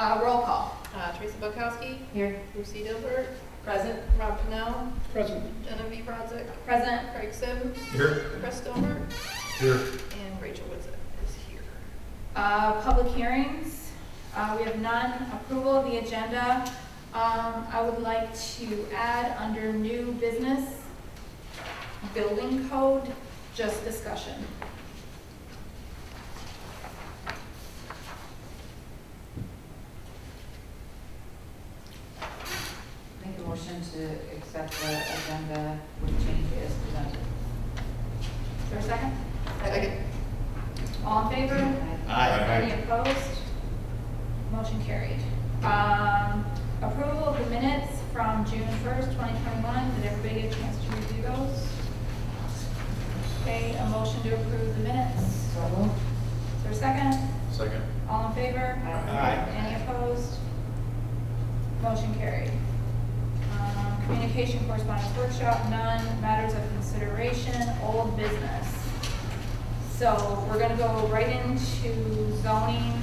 Roll call. Teresa Bukowski. Here. Lucy Dilbert. Present. Rob Pennell. Present. Genevieve Rodzik. Present. Craig Sims. Here. Chris Dilbert. Here. And Rachel Witzik is here. Public hearings. We have none. Approval of the agenda. I would like to add under new business, building code, just discussion. Make a motion to accept the agenda with changes presented. Is there a second? Second. All in favor? Aye. Any opposed? Motion carried. Approval of the minutes from June 1st, 2021. Did everybody get a chance to review those? Okay, a motion to approve the minutes. So moved. Is there a second? Second. All in favor? Aye. Any opposed? Motion carried. Communication correspondence workshop, none. Matters of consideration, old business. So we're gonna go right into zoning.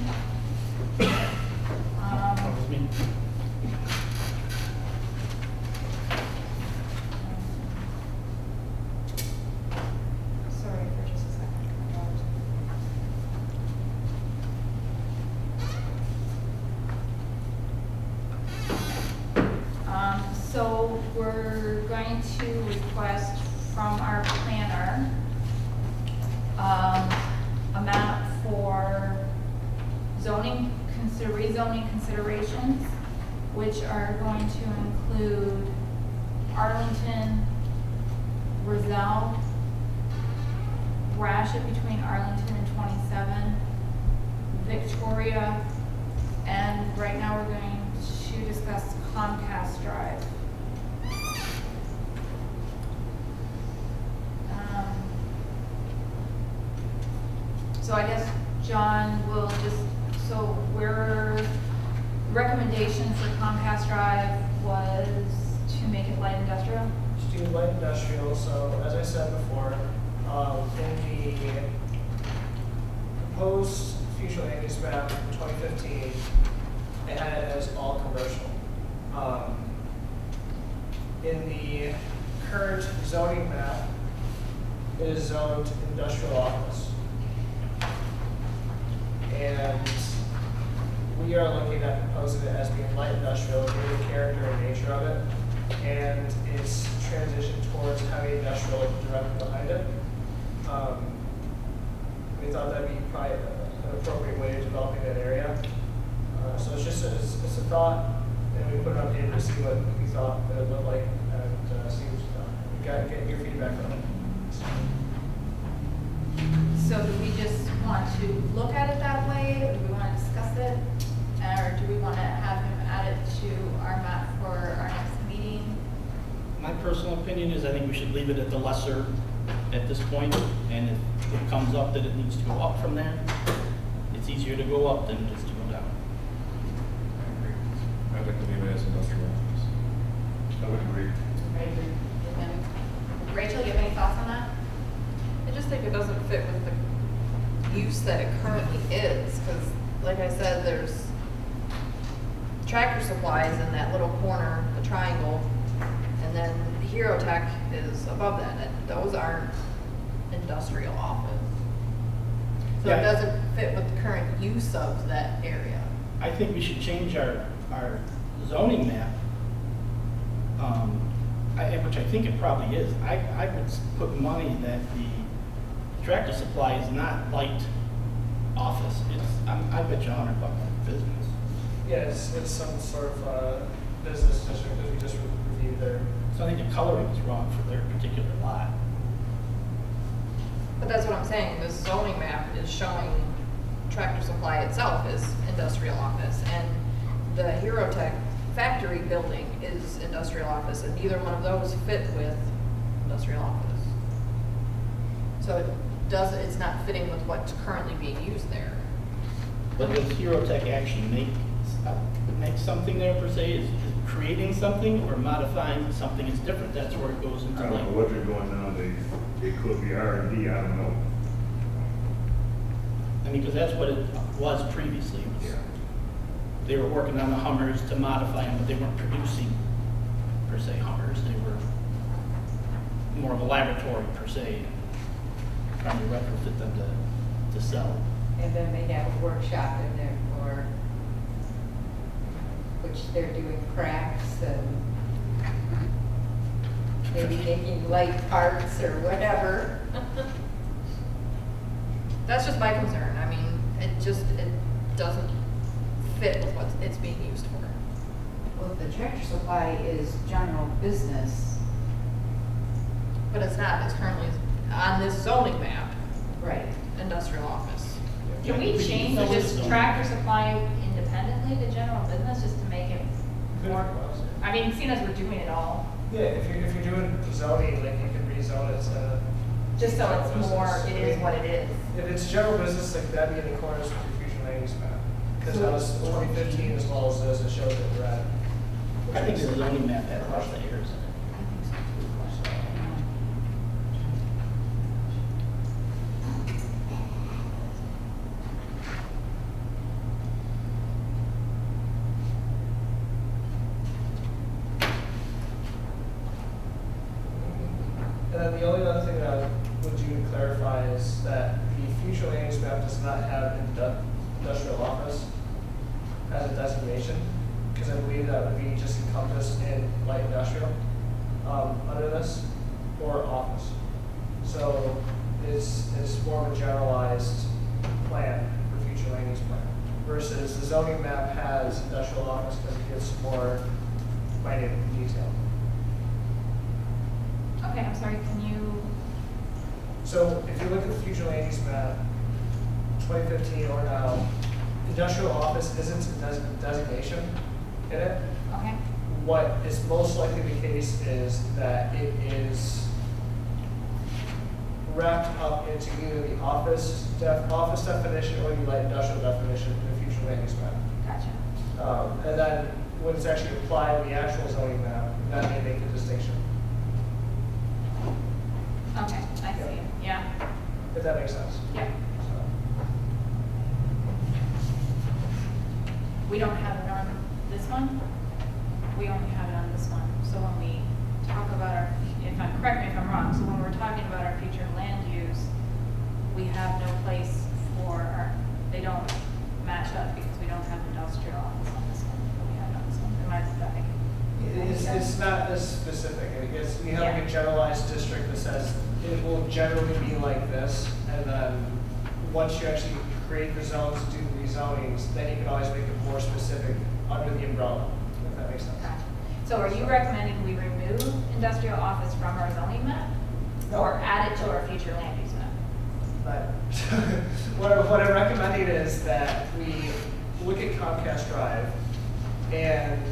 Sorry for just a second. So we're going to request from our planner a map for zoning, rezoning considerations, which are going to include Arlington, Roselle, Gratiot between Arlington and 27, Victoria, and right now we're going to discuss Comcast Drive. So I guess John will just, so recommendation for Comcast Drive was to make it light industrial? To do light industrial, so as I said before, in the proposed future land use map from 2015, it had it as all commercial. In the current zoning map, it is zoned industrial office. And we are looking at proposing it as being light industrial, given the character and nature of it, and its transition towards heavy industrial directly behind it. We thought that'd be probably an appropriate way of developing that area. So it's just it's a thought, and we put it on paper to see what we thought it would look like, and see we got get your feedback on it. So do we just want to look at it that way, or do we want to discuss it? Or do we want to have him add it to our map for our next meeting? My personal opinion is I think we should leave it at the lesser at this point, and if it comes up that it needs to go up from there, it's easier to go up than just to go down. I agree. I'd like to leave it as industrial office. I would agree. Rachel, you have any thoughts on that? I just think it doesn't fit with the use that it currently is, because like I said, there's Tractor Supplies in that little corner, the triangle, and then Hero Tech is above that, and those aren't industrial office. So Yeah. it doesn't fit with the current use of that area. I think we should change our zoning map, which I think it probably is. I would put money that the Tractor Supply is not light office. I bet you $100 business. Yeah, it's some sort of business district that we just reviewed there. So I think the coloring is wrong for their particular lot. But that's what I'm saying, this zoning map is showing Tractor Supply itself as industrial office, and the Hero Tech factory building is industrial office, and neither one of those fit with industrial office. So it's not fitting with what's currently being used there. But does Hero Tech actually make something there per se? Is it creating something or modifying something is different? That's where it goes into I don't know what they're doing nowadays. It could be R&D, I don't know. I mean, because that's what it was previously. Yeah. they were working on the Hummers to modify them, but they weren't producing per se Hummers. They were more of a laboratory per se, trying to retrofit them to sell. And then they have a workshop in there for, which they're doing crafts and maybe making light parts or whatever. That's just my concern. I mean, it doesn't fit with what it's being used for. Well, the Tractor Supply is general business. But it's not, it's currently on this zoning map, Right. industrial office. Can we change No, it's just not. Tractor Supply independently to general business, just to make it more, I mean, seeing as we're doing it all, Yeah, if you're doing zoning, like you can rezone it to. just so general it's business. more, I it is mean, what it is. If it's general business, like that'd be in accordance with your future land use map. Because that was 2015 as well as this, it shows that we're at. I think the zoning map had a lot of errors in it. And then the only other thing that I would do to clarify is that the future land use map does not have industrial office as a designation, because I believe that would be just encompassed in light industrial under this, or office. So it's more of a generalized plan for future land use plan, versus the zoning map has industrial office because it gives more minute detail. Okay, I'm sorry, can you, So if you look at the future land use map, 2015 or now, industrial office isn't a designation in it. okay, What is most likely the case is that it is wrapped up into either the office definition or the light industrial definition in the future land use map. gotcha. And then when it's actually applied in the actual zoning map, that may make the distinction, Okay, I see, yeah, if that makes sense. yeah. So. We don't have it on this one? We only have it on this one. So when we talk about our, correct me if I'm wrong, so when we're talking about our future land use, we have no place for our, they don't match up because we don't have industrial office on this one, but we have it on this one. Am I right? It's not as specific. I guess we have like Yeah. a generalized district that says it will generally be like this, and then once you actually create the zones, do the rezonings, then you can always make it more specific under the umbrella, if that makes sense. Gotcha. So are you recommending we remove industrial office from our zoning map? No. Or add it to our future land use map? But what I'm recommending is that we look at Comcast Drive, and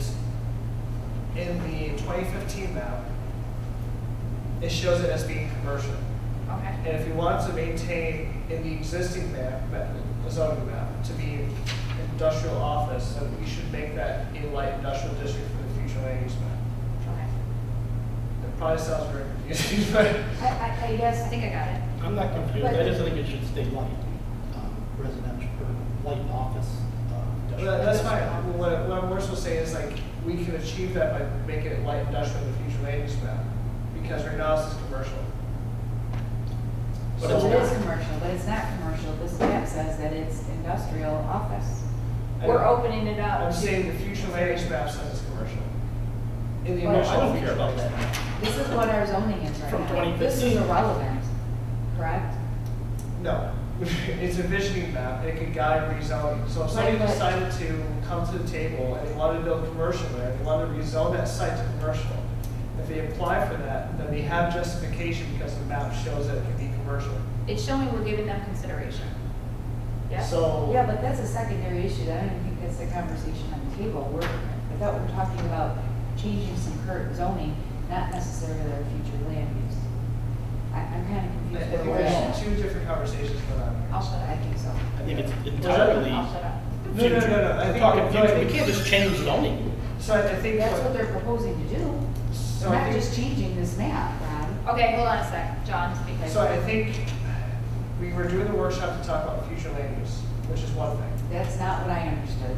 in the 2015 map, it shows it as being commercial. Okay, And if we want to maintain in the existing map, zoning map, to be industrial office, then we should make that a light industrial district for the future land use map. okay. It probably sounds very confusing, but I guess, I think I got it. I'm not confused, I just think it should stay light, residential, or light office. industrial. that's fine. What I'm more so saying is like, we can achieve that by making it light industrial in the future land use map, because right now it's just commercial. But So it's it not. is commercial, but it's not commercial. This map says that it's industrial office. We're opening it up. I'm to- saying the future land use map says it's commercial. In the Well, initial I don't future care about land use that. map. This is what our zoning is right From now. 2015. This is irrelevant, correct? No, it's a visioning map, it could guide rezoning. So if somebody Right, but- decided to come to the table and they wanted to build commercial there, they wanted to rezone that site to commercial, if they apply for that, then they have justification because the map shows that it can be commercial. It's showing we're giving them consideration. Yes? So. Yeah, but that's a secondary issue. I don't even think that's the conversation on the table. I thought we were talking about changing some current zoning, not necessarily our future land use. I'm kind of I confused. think where we're there's at. two different conversations going on I'll here. shut up. I think so. I think it's entirely I'll shut up. No, no, no, future. no, I We're think- talking no, I future, we think- can't just change zoning. So I think. That's what they're proposing to do. So Not I think, just changing this map, Ron. Okay, hold on a sec, John, speak. so I think we were doing the workshop to talk about future land use, which is one thing. That's not what I understood.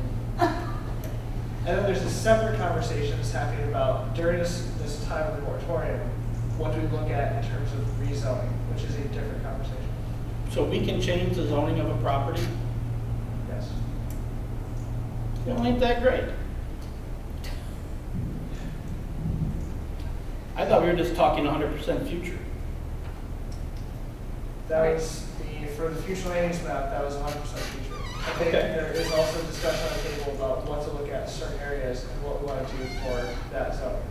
And then there's a separate conversation that's happening about during this time of the moratorium, what do we look at in terms of rezoning, which is a different conversation. So we can change the zoning of a property? Yes. Well, ain't that great? I thought we were just talking 100% future. That was for the future land use map, that was 100% future. I think Okay. there is also discussion on the table about what to look at in certain areas and what we want to do for that zone.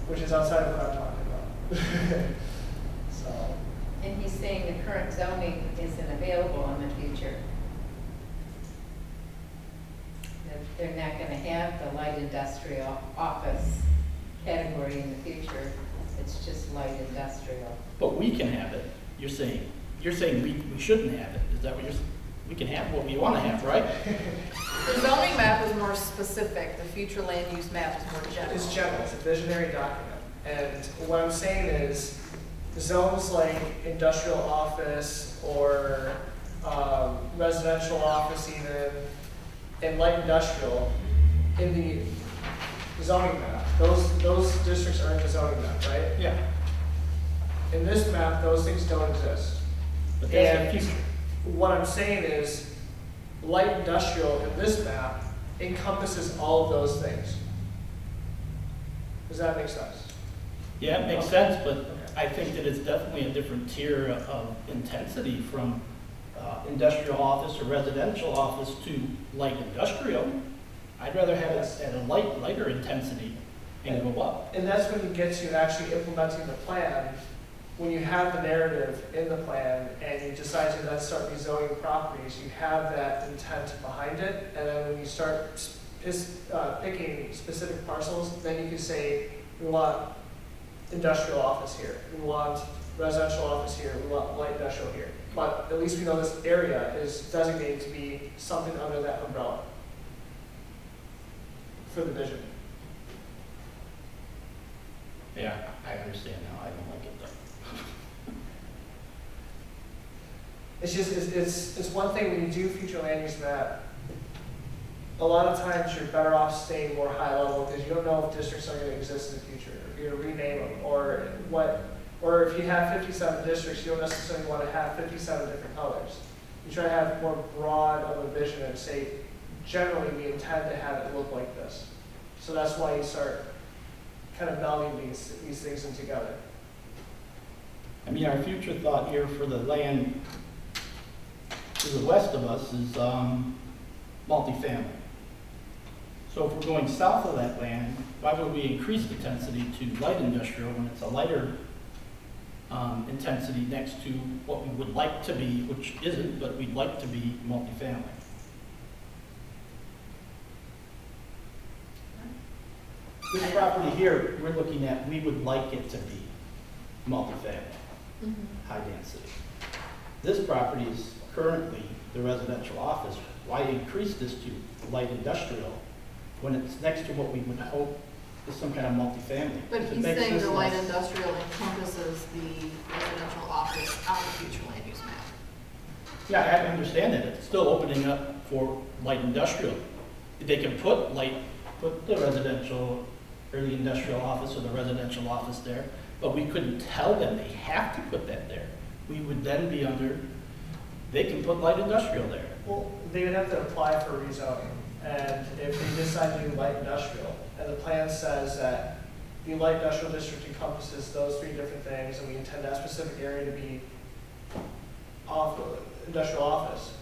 Which is outside of what I'm talking about. So, And he's saying the current zoning isn't available in the future. That they're not gonna have the light industrial office category in the future. It's just light industrial. But we can have it, you're saying. You're saying we shouldn't have it. Is that what you're saying? We can have what we want to have, right? The zoning map is more specific, the future land use map is more general. it's general, it's a visionary document. And what I'm saying is, zones like industrial office or residential office even, and light industrial, in the zoning map, those districts are in the zoning map, right? Yeah. In this map, those things don't exist. But that's And the future. what I'm saying is, light industrial in this map encompasses all of those things. Does that make sense? Yeah, it makes sense, but I think that it's definitely a different tier of intensity from industrial office or residential office to light industrial. I'd rather have it at a lighter intensity and go up. And that's when you get to actually implementing the plan, when you have the narrative in the plan and you decide to then start rezoning properties, you have that intent behind it. And then when you start picking specific parcels, then you can say, we want industrial office here, we want residential office here, we want light industrial here. But at least we know this area is designated to be something under that umbrella for the vision. Yeah, I understand now. I don't like it though. It's just, it's one thing when you do future land use map, a lot of times you're better off staying more high level because you don't know if districts are gonna exist in the future, if you're gonna rename them, or if you have 57 districts, you don't necessarily wanna have 57 different colors. You try to have more broad of a vision and say, generally we intend to have it look like this. So that's why you start kind of melding these things in together. I mean, our future thought here for the land to the west of us is multifamily. So if we're going south of that land, why would we increase the intensity to light industrial when it's a lighter intensity next to what we would like to be, which isn't, but we'd like to be multifamily? This property here, we're looking at, we would like it to be multifamily, high density. This property is currently the residential office. Why increase this to light industrial when it's next to what we would hope is some kind of multifamily? But It he's makes saying this the light less- industrial encompasses the residential office on the future land use map. Yeah, I understand that. It's still opening up for light industrial. They can put the residential or the industrial office or the residential office there, but we couldn't tell them they have to put that there. We would then be under, they can put light industrial there. Well, they would have to apply for rezoning, and if they decide to do light industrial, and the plan says that the light industrial district encompasses those three different things, and we intend that specific area to be industrial office,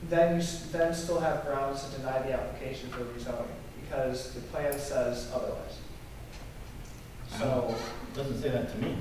then you then still have grounds to deny the application for rezoning, because the plan says otherwise. So, It doesn't say that to me.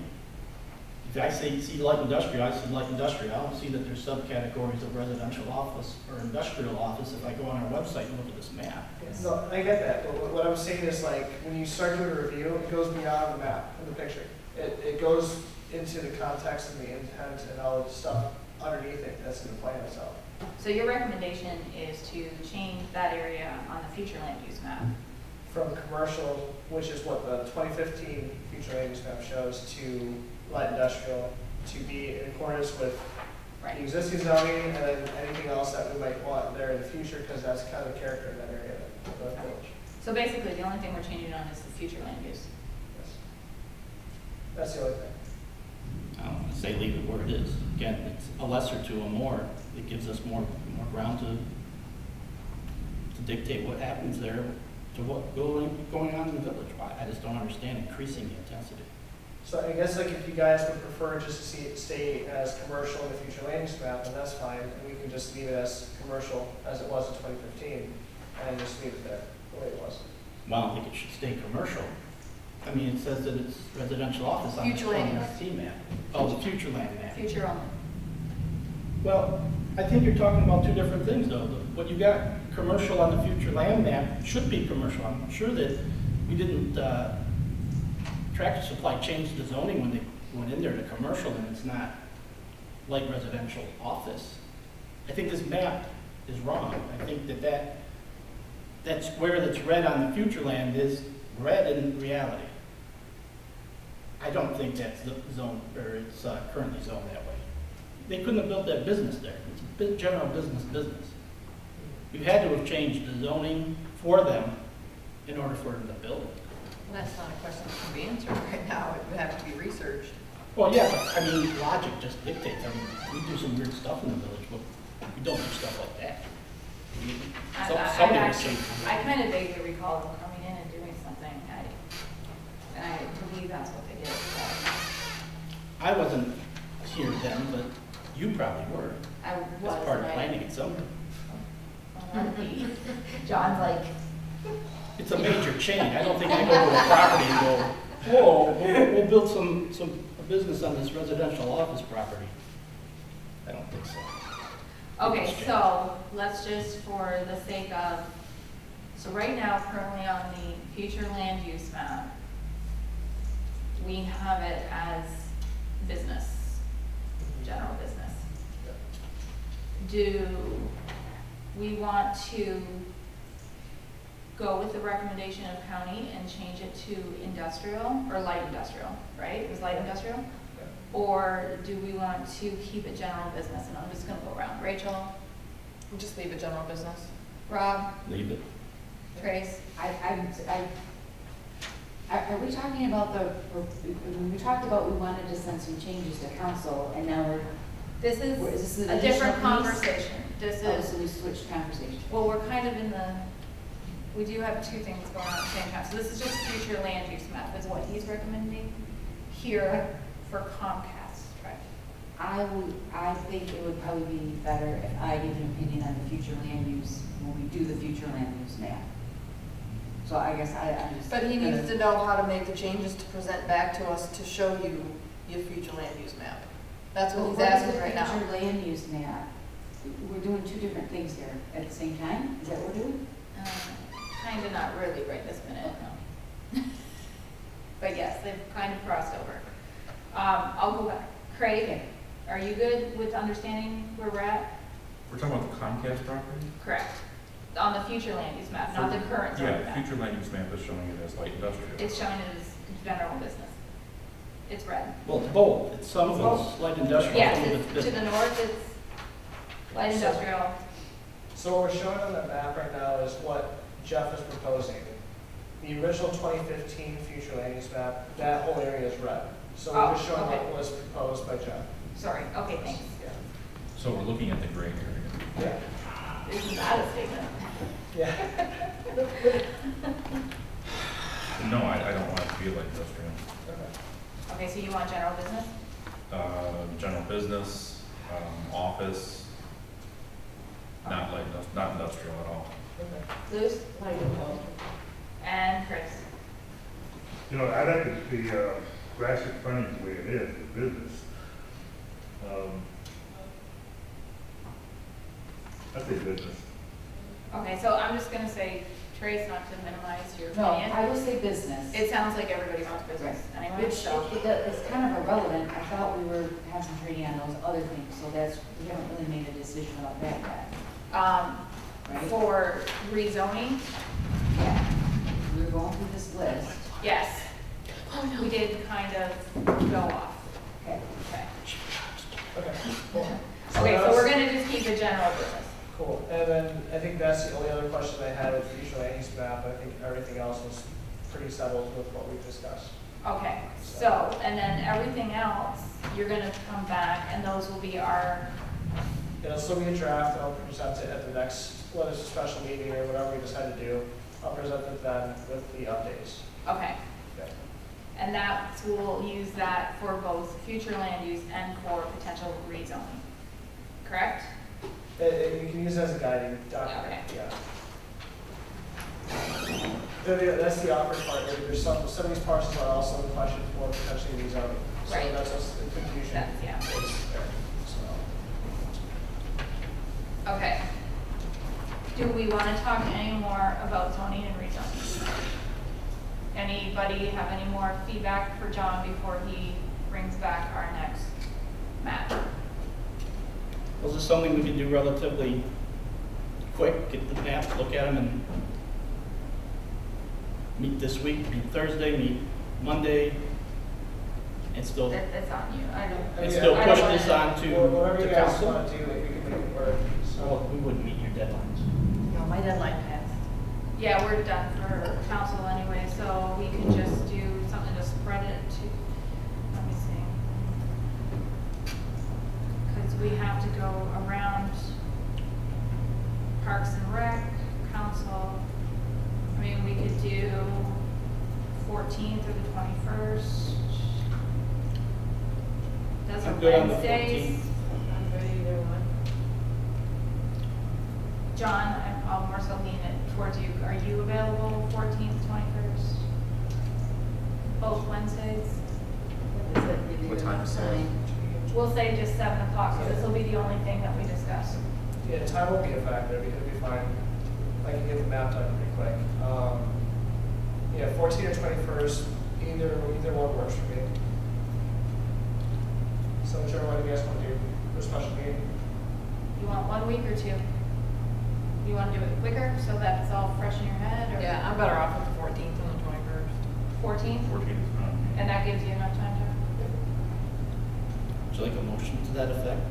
If I see light industrial, I see light industrial. I don't see that there's subcategories of residential office or industrial office if I go on our website and look at this map. no, I get that, but what I'm saying is like, when you start doing a review, it goes beyond the map and the picture. It goes into the context and the intent and all the stuff underneath it that's in the plan itself. So your recommendation is to change that area on the future land use map? From commercial, which is what the 2015 future land use map shows, to light industrial, to be in accordance with Right. the existing zoning and then anything else that we might want there in the future, because that's kind of the character of that area of the village. So basically, the only thing we're changing on is the future land use. Yes. That's the only thing. I don't want to say leave it where it is. Again, it's a lesser to a more. It gives us more ground to dictate what happens there, to what going on in the village. I just don't understand increasing the intensity. So I guess like if you guys would prefer just to see it stay as commercial in the future land use map, then that's fine. And we can just leave it as commercial as it was in 2015 and just leave it there, the way it was. Well, I don't think it should stay commercial. I mean, it says that it's residential office on the Future land use. 2019 map. Oh, the future land map. Future only. Well, I think you're talking about two different things, though. What you got commercial on the future land map should be commercial. I'm sure that we didn't, Tractor Supply changed the zoning when they went in there to commercial, and it's not like residential office. I think this map is wrong. I think that square that's red on the future land is red in reality. I don't think that's the zone, or it's currently zoned that way. They couldn't have built that business there. It's a general business. You had to have changed the zoning for them in order for them to build it. Well, that's not a question that can be answered right now. It would have to be researched. Well, yeah, but I mean, logic just dictates. I mean, we do some weird stuff in the village, but we don't do stuff like that. Somebody was saying. I kind of vaguely recall them coming in and doing something, and I believe that's what they did. So. I wasn't here then, but you probably were. I was. As part of and I- planning it somewhere. John's like, It's a major chain. I don't think I go to a property and go, whoa, we'll build some business on this residential office property. I don't think so. okay, so let's just, for the sake of, so right now, currently on the future land use map, we have it as business, general business. Do we want to go with the recommendation of county and change it to industrial, or light industrial, right? It was light industrial? Or do we want to keep it general business? And I'm just gonna go around. Rachel, Just leave it general business. Rob, Leave it. Trace? Are we talking about we talked about we wanted to send some changes to council, and now This is is this an a different additional piece? conversation. This Oh, is, so we switched conversation. well, we're kind of in the, we do have two things going on at the same time. So this is just future land use map is what he's recommending here for Comcast, right? I think it would probably be better if I give an opinion on the future land use when we do the future land use map. So I guess I'm just. But he needs to know how to make the changes to present back to us to show you your future land use map. That's what he's asking right now. Future land use map, we're doing two different things here at the same time? Is that what we're doing? Kind of not really right this minute, no. But yes, they've kind of crossed over. I'll go back. Craig, are you good with understanding where we're at? We're talking about the Comcast property? Correct. On the future land use map, not the current zoning Yeah, the map. future land use map is showing it as light industrial. It's showing it as general business. It's red. Well, it's both. It's some of it's light industrial, Yes, some of it's it's to business. the north, it's light industrial. So what we're showing on that map right now is what Jeff is proposing. The original 2015 future land use map, that whole area is red. So we're just Oh, showing okay. what was proposed by Jeff. Sorry, okay, thanks. Yeah. So we're looking at the gray area. Yeah. This is not a statement. Yeah. No, I don't want it to be light industrial. Okay. Okay, so you want general business? General business, office, not light, not industrial at all. Okay. Luz? And Chris? You know, I like the graphic frontage the way it is, the business. I say business. Okay, so I'm just gonna say, Trace, not to minimize your No, opinion. I will say business. It sounds like everybody wants business anyway, Which, so. it's kind of irrelevant. I thought we were concentrating on those other things, so we haven't really made a decision about that yet, right? For rezoning, Yeah. We were going through this list. yes. We did kind of go off. Okay. Okay. Okay, cool. Okay, so we're gonna just keep the general business. Cool, and then I think that's the only other question I had with the future land use map. I think everything else was pretty settled with what we've discussed. Okay, so, and then everything else, you're gonna come back, and those will be our, It'll still be a draft, I'll present it at the next, whether it's a special meeting or whatever we decide to do. I'll present it then with the updates. okay. Okay. And that, we'll use that for both future land use and for potential rezoning, correct? You can use it as a guiding document, yeah. That's the awkward part, right? There's some of these parcels are also in question for potentially rezoning. So Right. that's what's the confusion. That's, yeah. is there, so. Okay. Do we want to talk any more about zoning and rezoning? Anybody have any more feedback for John before he brings back our next map? Was this something we could do relatively quick, get the maps, look at them, and meet this week, meet Thursday, meet Monday, and still, That's on you, I don't. and still I push don't this wanna- on Whatever you to guys council? want to do, like, we can make it work, so. Well, we wouldn't meet your deadlines. No, my deadline passed. Yeah, we're done for council anyway, so we can just do something to spread it to, let me see. Because we have to go around Parks and Rec, council. I mean, we could do 14th or the 21st. Those are I'm good on the Wednesdays. 14th. I'm ready either one. John, I'll more so lean it towards you. Are you available 14th, 21st? Both Wednesdays? What does that give you What time is that? time? We'll say just 7 o'clock, so this will be the only thing that we discuss. Yeah, time won't be a factor, it'll be fine. I can get the map done pretty quick. Yeah, 14 or 21st, either one works for me. So whichever one you guys want to do for a special meeting. You want 1 week or 2? You want to do it quicker so that it's all fresh in your head, or? Yeah, I'm better off with the 14th and the 21st. 14th? 14th is fine. And that gives you enough time to? Would you like a motion to that effect?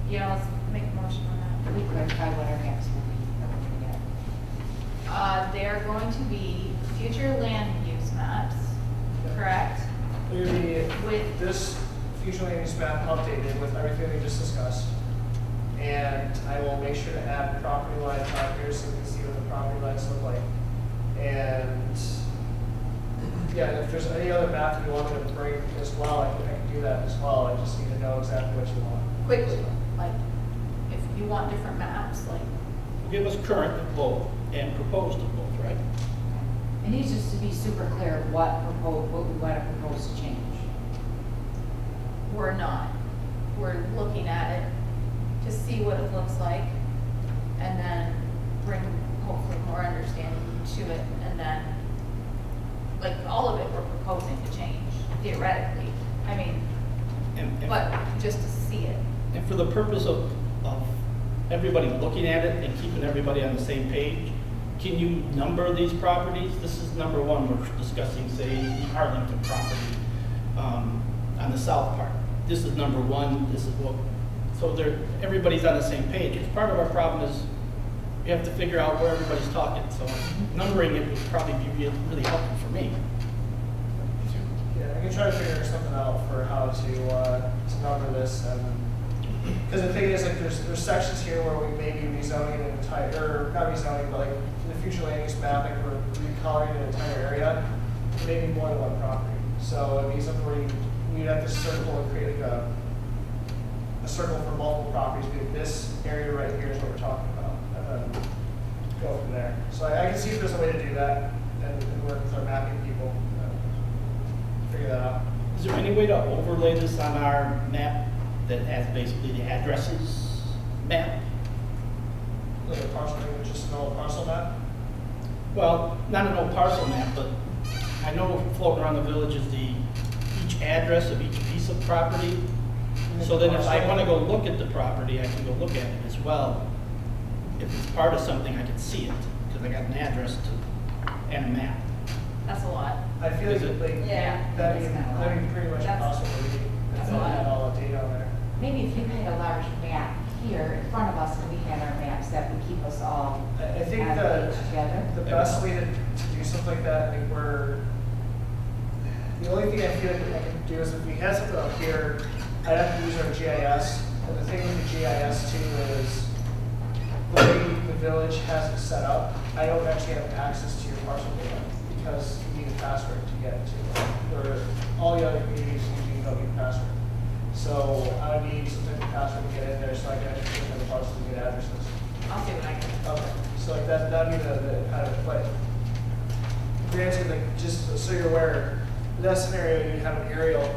Yeah, let's make a motion on that. We clarify what our maps will be, that we forget. They're going to be future land use maps, correct? It'll be With, this future land use map updated with everything we just discussed. And I will make sure to add property lines out here so we can see what the property lines look like. And yeah, if there's any other map that you want me to bring as well, I can do that as well. I just need to know exactly what you want. quickly, like, if you want different maps, like, Give us current of both and proposed of both, right? It needs just to be super clear what we want to propose to change. we're not. We're looking at it to see what it looks like, and then bring hopefully more understanding to it, and then, like, all of it we're proposing to change, theoretically. I mean, And- but just to see it. And for the purpose of everybody looking at it and keeping everybody on the same page, can you number these properties? This is number one, we're discussing, say, the Arlington property on the south part. This is number one, this is what, so everybody's on the same page. Because part of our problem is we have to figure out where everybody's talking, so numbering it would probably be really helpful for me. Yeah, I can try to figure something out for how to number this, and because the thing is, like, there's sections here where we may be rezoning an entire, or not rezoning, but like in the future land use map, like we're recoloring an entire area, maybe more than one property. So it'd be something where we'd have to circle and create like a circle for multiple properties. Be like, this area right here is what we're talking about, and then go from there. So I can see if there's a way to do that and work with our mapping people. Figure that out. Is there any way to overlay this on our map that has basically the addresses map? Like a parcel, maybe just an old parcel map? Well, not an old parcel map, but I know floating around the village is each address of each piece of property. So then if I want to go look at the property, I can go look at it as well. If it's part of something, I can see it, because I got an address and a map. That's a lot. I feel Is like, it? like, Yeah. that'd be, That's kinda that'd be pretty much That's- impossible to read. that's And a lot. add all the data on there. Maybe if you made a large map here in front of us and we had our maps, that would keep us all I think on the, page together. the best way to do something like that, I think the only thing I feel like I can do is if we had something up here, I'd have to use our GIS. And the thing with the GIS too is the way the village has it set up, I don't actually have access to your parcel data because you need a password to get to it. Or all the other communities you don't need a password. So I would need some type of password to get in there so I can actually click on the parcel and get addresses. I'll see what I can. Okay, so like that'd be the kind of play. Granted, like just so you're aware, in that scenario you'd have an aerial,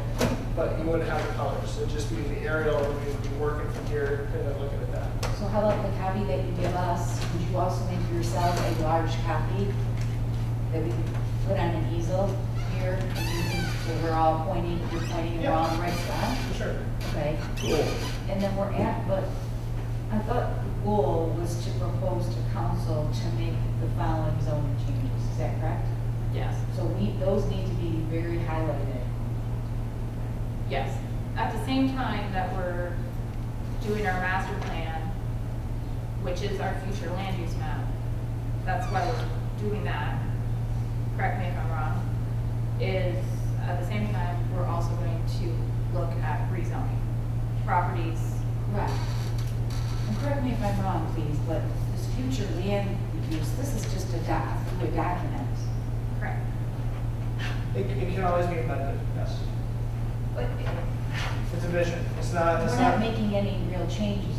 but you wouldn't have the colors. It'd just be the aerial, and we'd be working from here and then looking at that. So how about the copy that you give us, would you also make yourself a large copy that we could put on an easel here? And you can, so we're all pointing, you're pointing and we're all in the right spot? For sure. Okay. Cool. And then we're at, but I thought the goal was to propose to council to make the following zoning changes, is that correct? Yes, So those need to be very highlighted. yes. At the same time that we're doing our master plan, which is our future land use map, that's why we're doing that, correct me if I'm wrong, is at the same time, we're also going to look at rezoning properties. Correct. And correct me if I'm wrong, please, but this future land use, this is just a document. Correct. It can always be amended, yes. But, It's a vision. It's not, We're not making any real changes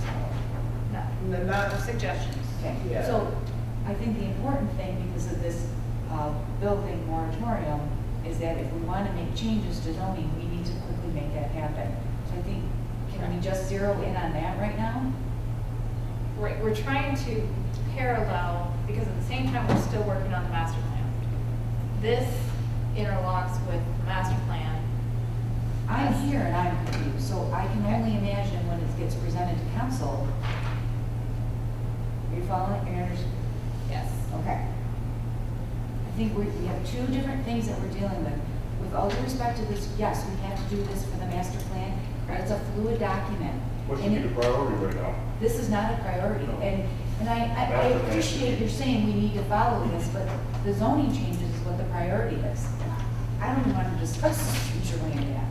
though. no, not, suggestions. Okay, Yeah. so I think the important thing, because of this building moratorium, is that if we want to make changes to zoning, we need to quickly make that happen. So I think, can we just zero in on that right now? Right, we're trying to parallel, because at the same time, we're still working on the master plan. This interlocks with the master plan. I'm here and I'm confused, so I can only imagine when it gets presented to council. Are you following? Yes. Okay. I think we have two different things that we're dealing with. With all due respect to this, yes, we have to do this for the master plan, but it's a fluid document. What should And be the priority right now? This is not a priority, No. and I appreciate you're saying we need to follow this, but the zoning changes is what the priority is. I don't even want to discuss future land yet.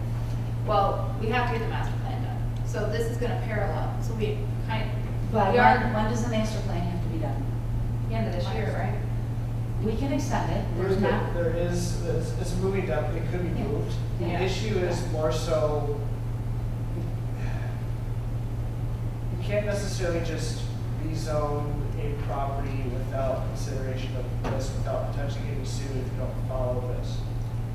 Well, we have to get the master plan done. So this is gonna parallel, so we But we are, when does the master plan have to be done? the end of this year, right? We can extend it, there's not, there is, it's moving down, it could be Yeah. moved. The Yeah. issue is more so, you can't necessarily just rezone a property without consideration of this, without potentially getting sued if you don't follow this.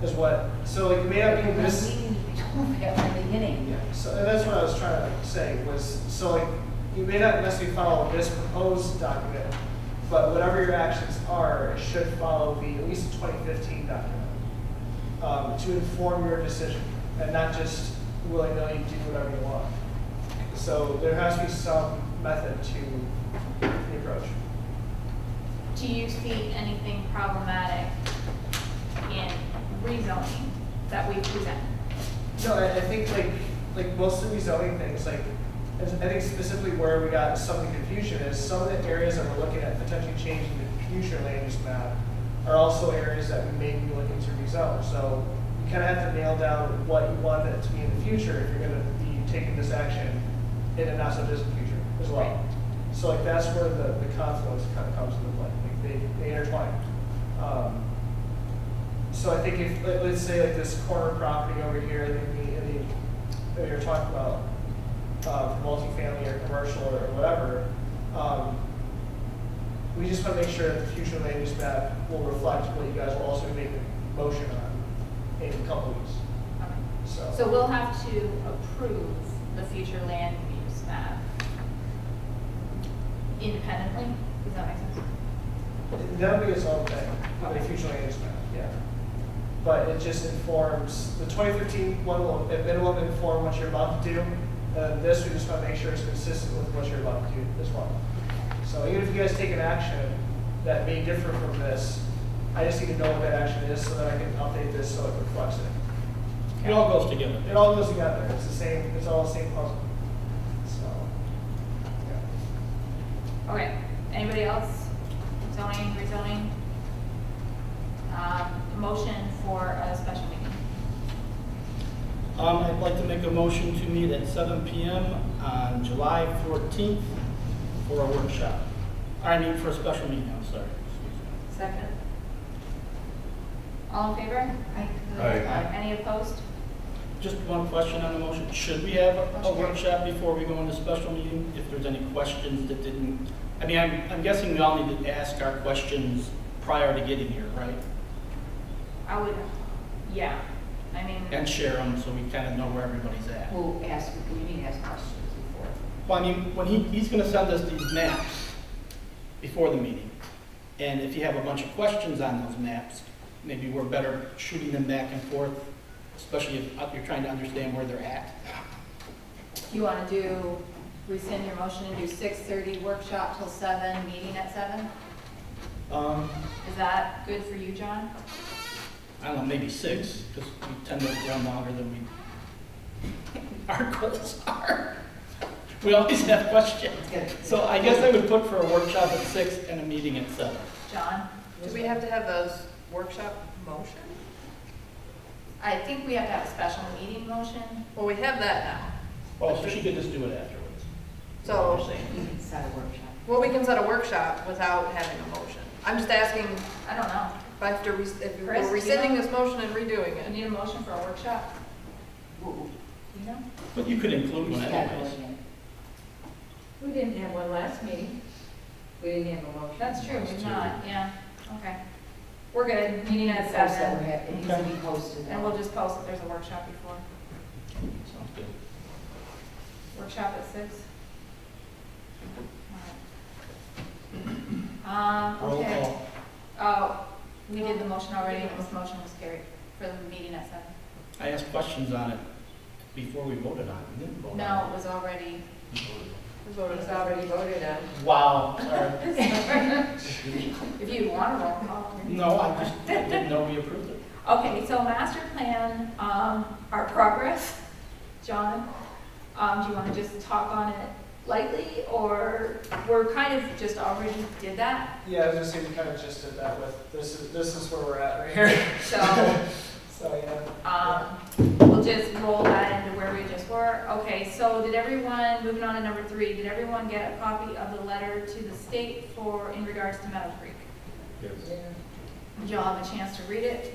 Is what, so like, it may not be we this. need to be told that from the beginning. Yeah, so and that's what I was trying to say, was, so like, you may not necessarily follow this proposed document, but whatever your actions are, it should follow the, at least the 2015 document, to inform your decision, and not just willy-nilly do whatever you want. So there has to be some method to the approach. Do you see anything problematic in rezoning that we present? No, I think like most of these zoning things, like, I think specifically where we got some of the confusion is some of the areas that we're looking at potentially changing the future land use map are also areas that we may be looking to rezone. So you kind of have to nail down what you want it to be in the future if you're going to be taking this action in a not so distant future as well. Right. So like that's where the confluence kind of comes into play. Like they intertwine. So I think if, let's say like this corner property over here that you're talking about, multifamily or commercial or whatever, we just want to make sure that the future land use map will reflect what you guys will also be making motion on in a couple weeks. Okay. So we'll have to approve the future land use map independently? Does that make sense? That'll be its own thing, the future land use map, yeah. But it just informs, the 2015 one will, it will inform what you're about to do. This, we just want to make sure it's consistent with what you're about to do as well. So even if you guys take an action that may differ from this, I just need to know what that action is so that I can update this so it reflects it. It all goes together. It all goes together. It's the same, it's all the same puzzle. So, Okay, anybody else? Zoning, rezoning? Motion for a special meeting. I'd like to make a motion to meet at 7 p.m. on July 14th for a workshop. I mean, for a special meeting, I'm sorry. Excuse Second. All in favor? Aye. Any opposed? me. Just one question on the motion. Should we have a workshop before we go into special meeting? If there's any questions that didn't, I mean, I'm guessing we all need to ask our questions prior to getting here, right? I would, yeah, I mean, And share them so we kind of know where everybody's at. We'll ask, we need to ask questions before. Well, I mean, when he's gonna send us these maps before the meeting, and if you have a bunch of questions on those maps, maybe we're better shooting them back and forth, especially if you're trying to understand where they're at. you want to do, rescind your motion and do 6:30 workshop till 7, meeting at 7? Is that good for you, John? I don't know, maybe 6, because we tend to run longer than our goals are. We always have questions. So I guess I would put for a workshop at 6 and a meeting at 7. John? Do we have to have a workshop motion? I think we have to have a special meeting motion. Well, we have that now. Well, so she could just do it afterwards. Is what So, you're saying. We can set a workshop. well, we can set a workshop without having a motion. I'm just asking I don't know. if I have to, if Chris, we're do you rescinding know? this motion and redoing You it. need a motion for a workshop? You know? But you could include one anyways. Scheduling it. We didn't have one last meeting. We didn't have a motion. That's true, we've not, yeah, okay. We're good, meeting at Post that 7, we're having- It needs to be posted. and we'll just post that there's a workshop before. Sounds good. Workshop at 6? Roll Okay. call. Oh, we did the motion already, and this motion was carried for the meeting at 7. I asked questions on it before we voted on it. We didn't vote on it. No, it was already, We voted on It was already voted on. it. Wow, sorry. if you want to roll call. No, I didn't know we approved it. Okay, so master plan, our progress, John, do you want to just talk on it lightly, or we're kind of just already did that? Yeah, I was just saying, we kind of just did that with, this is where we're at right here. So, So, yeah. we'll just roll that into where we just were. Okay, so did everyone, moving on to number 3, did everyone get a copy of the letter to the state in regards to Meadow Creek? Yes. Did y'all have a chance to read it?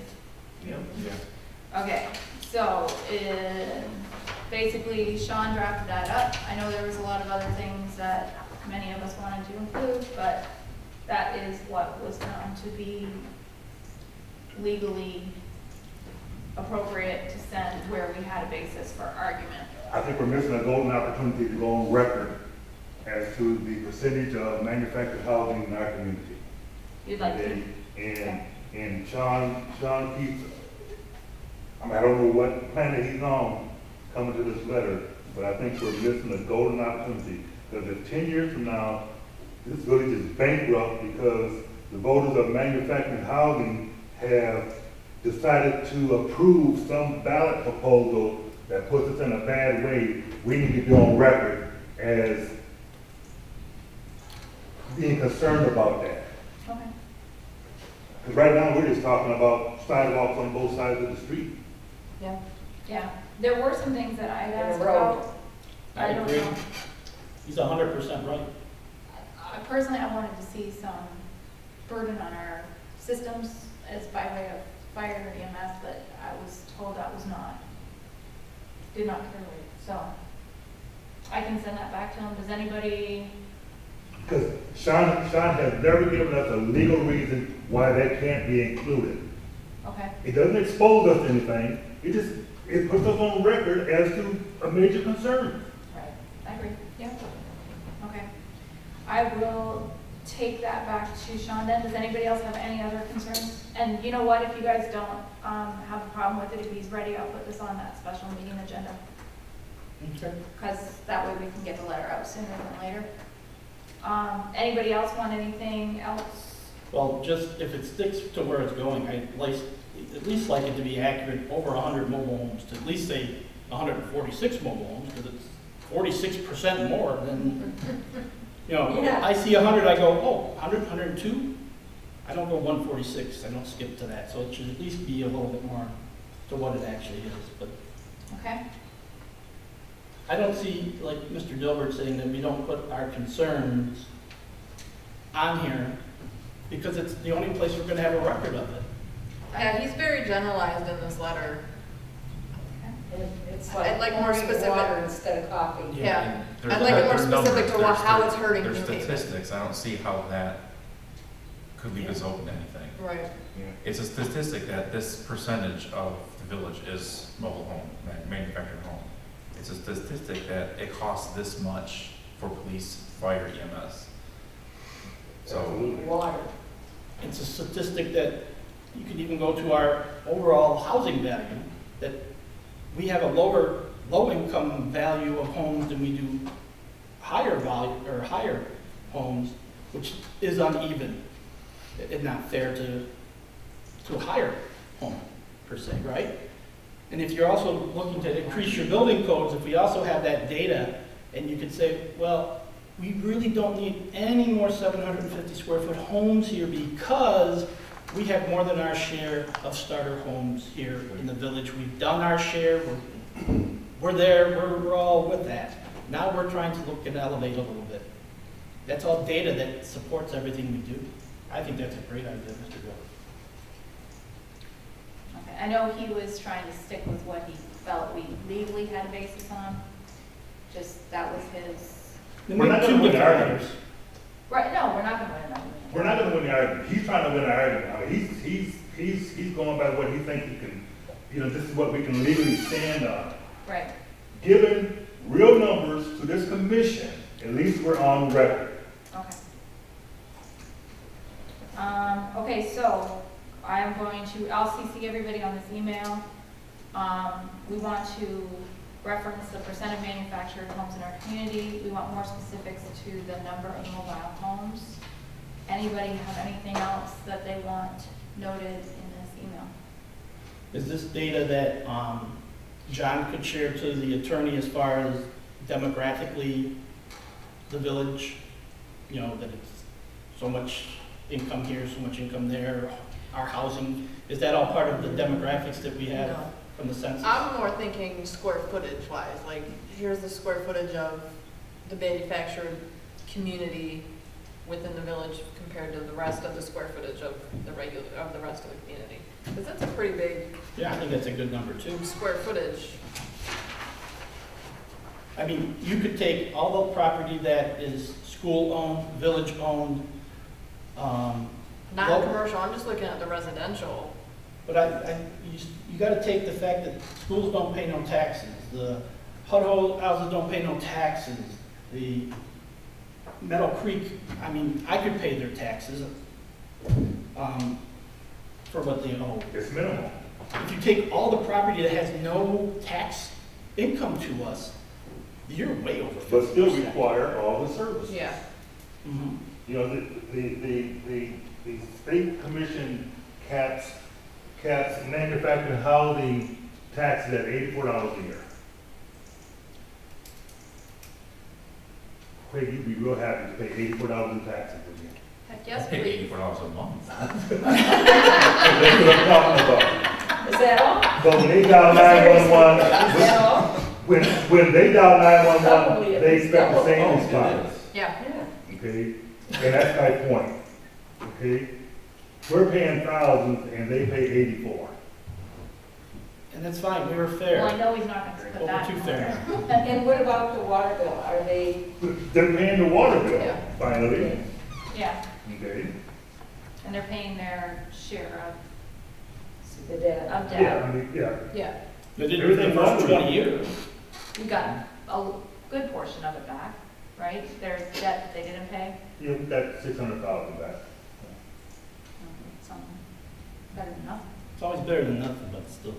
Yeah. Okay, so, basically Sean drafted that up. I know there was a lot of other things that many of us wanted to include, but that is what was found to be legally appropriate to send where we had a basis for argument. I think we're missing a golden opportunity to go on record as to the percentage of manufactured housing in our community. You'd like to? And Sean keeps, I mean, I don't know what planet he's on coming to this letter, but I think we're missing a golden opportunity. Because if 10 years from now, this village is bankrupt because the voters of manufactured housing have decided to approve some ballot proposal that puts us in a bad way, we need to be on record as being concerned about that. Okay. Because right now, we're just talking about sidewalks on both sides of the street. Yeah. Yeah, there were some things that I had And a asked road. about. I don't agree. know. He's 100% right. Personally, I wanted to see some burden on our systems as by way of fire or EMS, but I was told that was not, did not correlate. So I can send that back to him. Does anybody, Because Sean has never given us a legal reason why that can't be included. okay, It doesn't expose us to anything, it puts us on record as to a major concern. right, I agree, yeah. Okay. I will take that back to Sean then. Does anybody else have any other concerns? And you know what, if you guys don't have a problem with it, if he's ready, I'll put this on that special meeting agenda. Okay. Because that way we can get the letter out sooner than later. Anybody else want anything else? Well, just if it sticks to where it's going, I'd at least like it to be accurate over 100 mobile homes, to at least say 146 mobile homes, because it's 46% more than You know, Yeah. I see 100, I go, oh, 100, 102? I don't go 146, I don't skip to that, so it should at least be a little bit more to what it actually is, but Okay, I don't see, like Mr. Dilbert saying that we don't put our concerns on here, because it's the only place we're gonna have a record of it. Yeah, he's very generalized in this letter. It's I'd like more pouring specific. water instead of coffee. Yeah. There's- I'd like it more there's specific numbers, to what- there's how sta- it's hurting There's New Haven. statistics, I don't see how that could leave us open to anything. Right. It's a statistic that this percentage of the village is mobile home, manufactured home. It's a statistic that it costs this much for police, fire, EMS. So, Absolutely. Water. It's a statistic that you can even go to our overall housing value, that we have a low-income value of homes than we do higher value, or higher homes, which is uneven. It's not fair to a higher home, per se, right? And if you're also looking to increase your building codes, if we also have that data, and you could say, well, we really don't need any more 750 square foot homes here because we have more than our share of starter homes here in the village. We've done our share, we're there, we're all with that. Now we're trying to look and elevate a little bit. That's all data that supports everything we do. I think that's a great idea, Mr. Bill. okay. I know he was trying to stick with what he felt we legally had a basis on. Just, that was his, We're not gonna win the argument. right, no, we're not gonna win an argument. We're not gonna win the argument. He's trying to win the argument. I mean, he's going by what he thinks he can, you know, this is what we can legally stand on. Right, Given real numbers to this commission, at least we're on record. okay. Okay, so I am going to, I'll CC everybody on this email. We want to reference the percent of manufactured homes in our community. We want more specifics to the number of mobile homes. Anybody have anything else that they want noted in this email? Is this data that John could share to the attorney as far as demographically the village? You know, that it's so much income here, so much income there, our housing, is that all part of the demographics that we have No. from the census? I'm more thinking square footage wise, like, here's the square footage of the manufactured community within the village compared to the rest of the square footage of the rest of the community. Because that's a pretty big Yeah, I think that's a good number too. square footage. I mean, you could take all the property that is school-owned, village-owned, Not commercial, I'm just looking at the residential. but you gotta take the fact that schools don't pay no taxes, the HUD houses don't pay no taxes, the Meadow Creek, I mean, I could pay their taxes, for what they owe. It's minimal. If you take all the property that has no tax income to us, you're way over 50%. But still require all the services. Yeah. Mhm. You know, the state commission caps manufactured housing taxes at $84 a year. Craig, you'd be real happy to pay $84 in taxes a year. Heck I yes, pay please. $84 a month. That's what I'm talking about. Is that all? But when they dial 911, Is that all? when they dial 911, Probably at they least expect the double. same response. Yeah. Yeah. Okay, and that's my point, okay? We're paying thousands and they pay 84. And that's fine, we were Well, I fair. know he's not gonna put Well, that. we're too in fair. there. And what about the water bill? Are they, They're paying the water bill, Yeah. finally, Yeah, okay? and they're paying their share the debt? of Yeah, debt. I mean, yeah, Yeah. They did it for the first 20 years. We got a good portion of it back, right? Their debt that they didn't pay, yeah, we got 600,000 back. something better than nothing. It's always better than nothing, but still.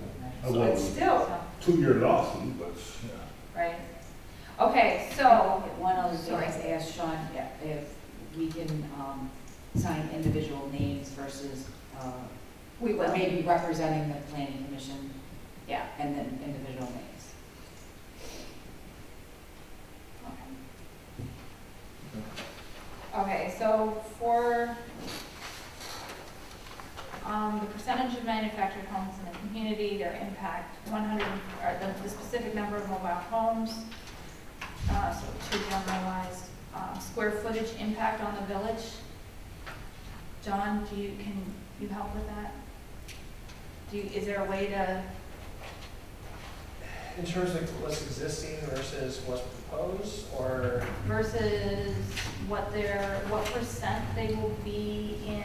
Oh, So well, it's still, So, 2-year lawsuit, but, yeah. right? Okay, so, One other thing, Sorry. I asked Sean if we can sign individual names versus, we will, maybe representing the planning commission yeah. and then individual names. Okay. Okay, so for, the percentage of manufactured homes in the community, their impact, 100, or the specific number of mobile homes, so two generalized, square footage impact on the village. John, can you help with that? Is there a way to, In terms of what's existing versus what's proposed, or? versus what percent they will be in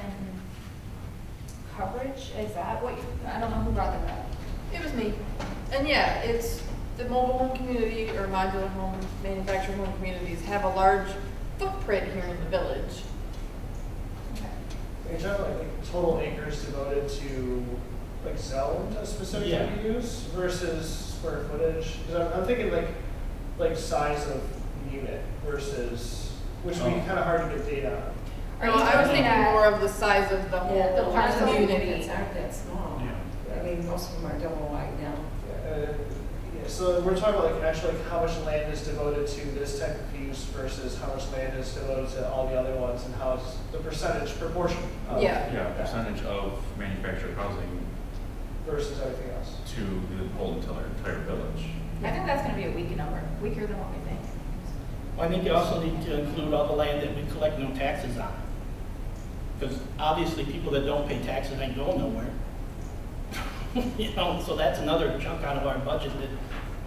coverage? Is that what I don't know who brought that up. It was me. And yeah, it's the mobile home community or modular home, manufactured home communities have a large footprint here in the village. You're talking like total acres devoted to like zoned a specific Yeah. type of use versus square footage? Because I'm thinking like size of unit versus, which would be kind of hard to get data on. Are No, you I was looking thinking at- more of the size of the whole the parcel community. Units aren't that small. Yeah. I mean, most of them are double wide now. Yeah, so we're talking about like actually like how much land is devoted to this type of use versus how much land is devoted to all the other ones, and how it's the percentage proportion of Yeah. Yeah, percentage of manufactured housing versus everything else. to the whole entire village. I think that's gonna be a weak number, weaker than what we think. I think you also need to include all the land that we collect no taxes on. Because obviously, people that don't pay taxes ain't going nowhere. You know, so that's another chunk out of our budget that,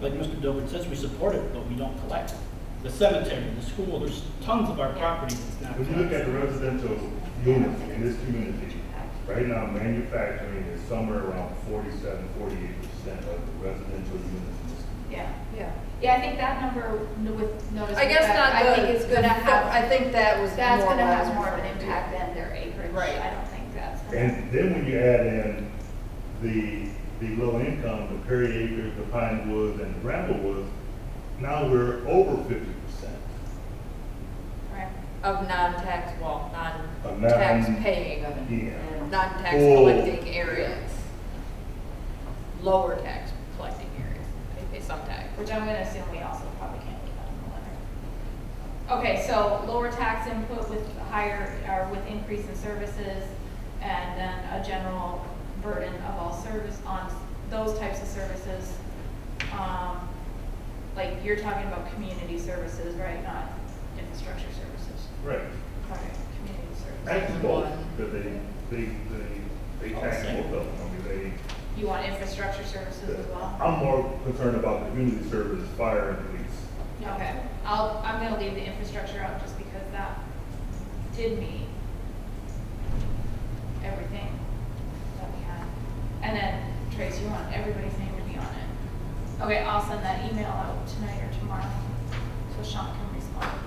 like Mr. Dilbert says, we support it, but we don't collect. The cemetery, the school, there's tons of our property that's not When you look at collected. the residential units in this community, right now manufacturing is somewhere around 47–48% of the residential units in this community. Yeah. Yeah. Yeah, I think that number with notice. I guess not I think it's gonna have, I think that was that's more gonna what I have was more of an referring to. impact than their acreage. Right. I don't think that's gonna. And then when you add in the low income, the Perry Acres, the Pine Woods, and the Bramble Woods, now we're over 50%. Right. Of non-tax, well, Of non-tax non- paying, Yeah. non-tax Oh. collecting areas. Lower tax collecting areas, they pay some tax. Which I'm gonna assume we also probably can't put that in the letter. Okay, so lower tax input with higher, or with increase in services, and then a general burden of all service on those types of services. Like you're talking about community services, right, not infrastructure services. Right. Okay, community services. Actually, both, because they tax both of them. I mean, You want infrastructure services as well? I'm more concerned about the community service, fire and police. Okay, I'm gonna leave the infrastructure out just because that did meet everything that we had. And then Trace, you want everybody's name to be on it. Okay, I'll send that email out tonight or tomorrow, so Sean can respond.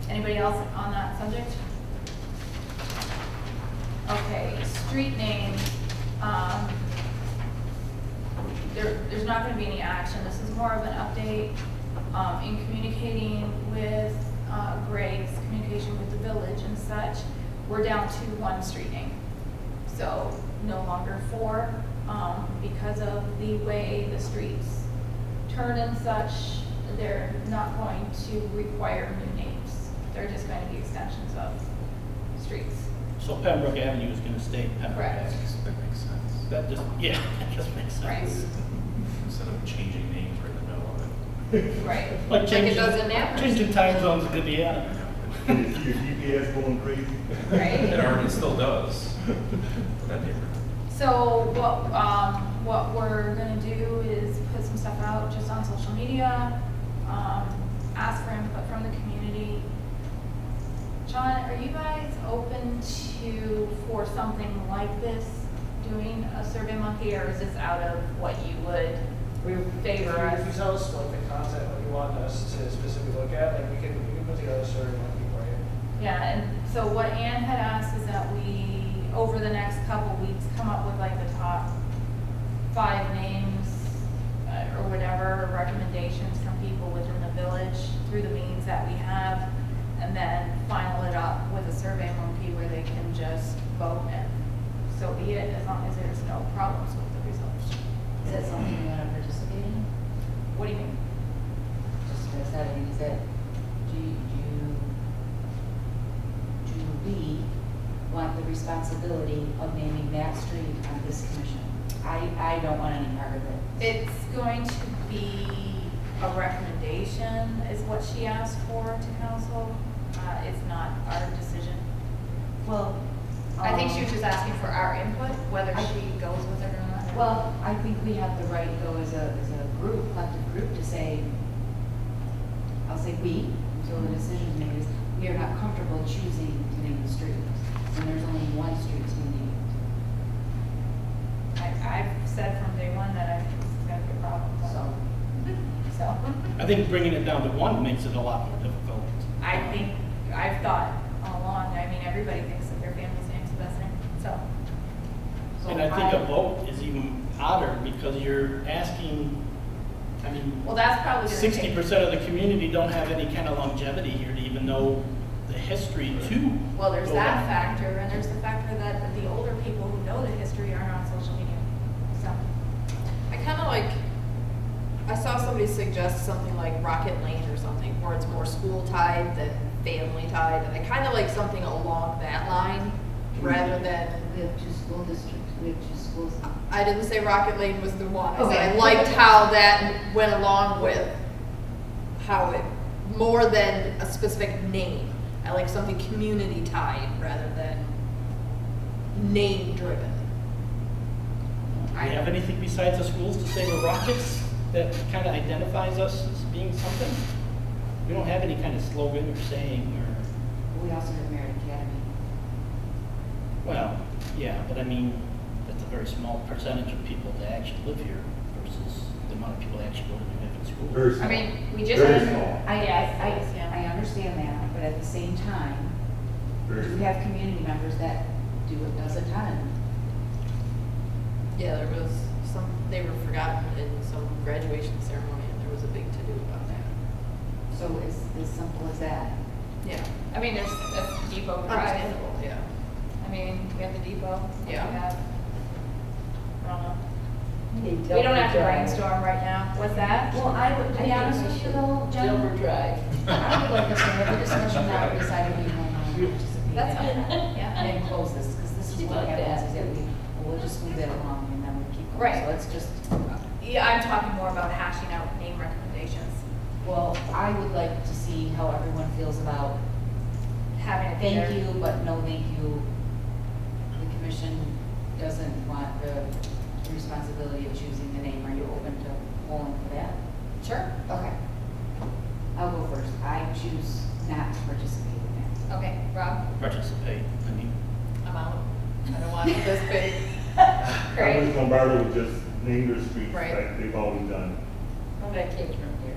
Anybody else on that subject? Okay, street names, there's not gonna be any action, this is more of an update, in communicating with, Greg's communication with the village and such, we're down to one street name. So, no longer 4, because of the way the streets turn and such, they're not going to require new names. They're just going to be extensions of streets. So Pembroke Avenue is gonna stay Pembroke Correct. Avenue. That makes sense. That just, yeah, that just makes sense. Right. Instead of changing names right in the middle of it. Right. Like Like it changing, does in Amherst. changing time zones in Indiana. Can you see your GPS going crazy? It Right. already still does. For that neighborhood. So what we're gonna do is put some stuff out just on social media, ask for input from the community. John, are you guys open for something like this, doing a Survey Monkey, or is this out of what you would favor If you us? tell us what the content, what you want us to specifically look at, like we can put together a survey monkey for you. Yeah, and so what Ann had asked is that we, over the next couple weeks, come up with like the top 5 names or whatever, recommendations from people within the village through the means that we have, and then final it up with a Survey Monkey where they can just vote, and so be it, as long as there's no problems with the results. Is that something you want to participate in? What do you mean? Just is that any is that, do we want the responsibility of naming that street on this commission? I don't want any part of it. It's going to be a recommendation, is what she asked for to council. It's not our decision. Well, I think she was just asking for our input, whether I- she goes with it or not. Well, I think we have the right, though, as a group, collective group, to say, I'll say we, until the decision is made, is we are not comfortable choosing to name the street. And there's only one street to be named. I've said from day one that I think this is going to be a problem, so. I think bringing it down to one makes it a lot more difficult. I've thought all along, I mean, everybody thinks that their family's name's the best name, so. And I think a vote is even odder because you're asking, I mean, Well, that's probably going to take. 60% of the community don't have any kind of longevity here to even know the history too. Well, there's that factor, and there's the factor that the older people who know the history aren't on social media, so. I kind of like, I saw somebody suggest something like Rocket Lane or something, where it's more school tied than family tied. And I kind of like something along that line, rather than, We have 2 school districts, we have 2 schools. I didn't say Rocket Lane was the one. I said I Okay. liked how that went along with how it, more than a specific name. I like something community tied rather than name driven. Do we have anything besides the schools to say we're rockets that kind of identifies us as being something? We don't have any kind of slogan or saying or, We also have Merit Academy. well, yeah, but I mean, that's a very small percentage of people that actually live here versus the amount of people that actually go to New Haven schools. Very I small. mean, we just. Very small. I understand that, but at the same time, Very we small. have community members that does a ton. Yeah, there was some, they were forgotten in some graduation ceremony and there was a big to-do about that. So it's as simple as that. Yeah. I mean, there's Depot Drive. Understandable, yeah. I mean, we have the depot. Yeah. We have, I don't know. We don't have to brainstorm right now. What's that? Well, I would, to be honest with you though, Jen, Silver Drive. I would like us to have a discussion now, and decide if we want to participate. That's in it. fine, yeah. And then close this, because this is You what like happens, that. is that we'll just move that along and then we'll keep going. Right. So let's just, Yeah, I'm talking more about hashing out name recommendations, well, I would like to see how everyone feels about having it thank there. you, but no thank you. The commission doesn't want the responsibility of choosing the name. Are you open to polling for that? Sure. Okay. I'll go first. I choose not to participate in that. Okay, Rob, Participate, I mean, I'm out. I don't want it this big. I Craig, wish Lombardo would just name their streets Right. like they've always done. That came from here.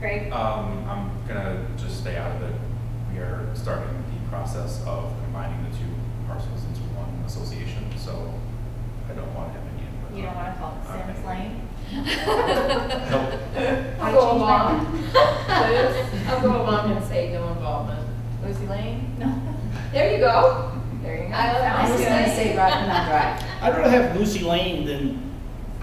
Craig, I'm gonna just stay out of it. We are starting the process of combining the 2 parcels into one association, so I don't want to have any input. you don't on want to call it on Sims anything. Lane? Nope. I'll go along. I'll go along and say no involvement. Lucy Lane? No. There you go. There you go. I was gonna say Rockland Drive. I'd rather have Lucy Lane than,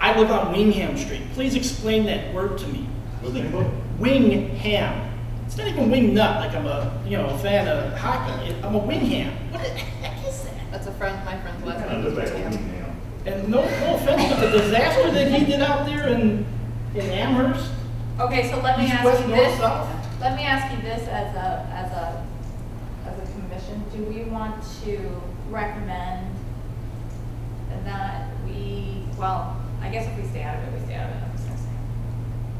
I live on Wingham Street. Please explain that word to me. What's the name of it? Wingham. It's not even wing nut, like I'm a fan of hockey. I'm a Wingham. What the heck is that? That's my friend's last I name. live is at Tam. Wingham. And no offense, but the disaster that he did out there in Amherst, Okay, so let me east, ask west, you north, this. south. Let me ask you this as a commission, do we want to recommend that well, I guess if we stay out of it, we stay out of it, I'm just gonna say.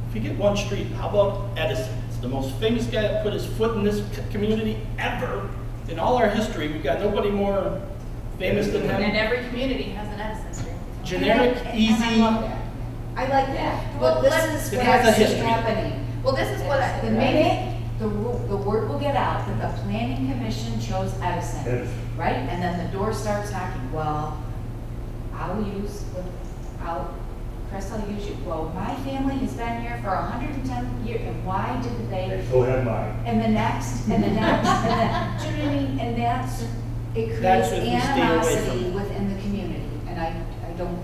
If you get one street, how about Edison? It's the most famous guy that put his foot in this community ever. In all our history, we've got nobody more famous than And him. every community has an Edison Street. Generic, And I easy. love that. I like that. Well, But this let's- is It where has a it's history. happening. Well, this is what The I, minute the word will get out that the planning commission chose Edison, Edison. right? And then the door starts knocking, well, Chris, I'll use you. Well, my family has been here for 110 years, and why did they? And so have mine. And the next, and the next, and then, do you know what I mean? And it That's creates what we stay away animosity from. within the community, and I don't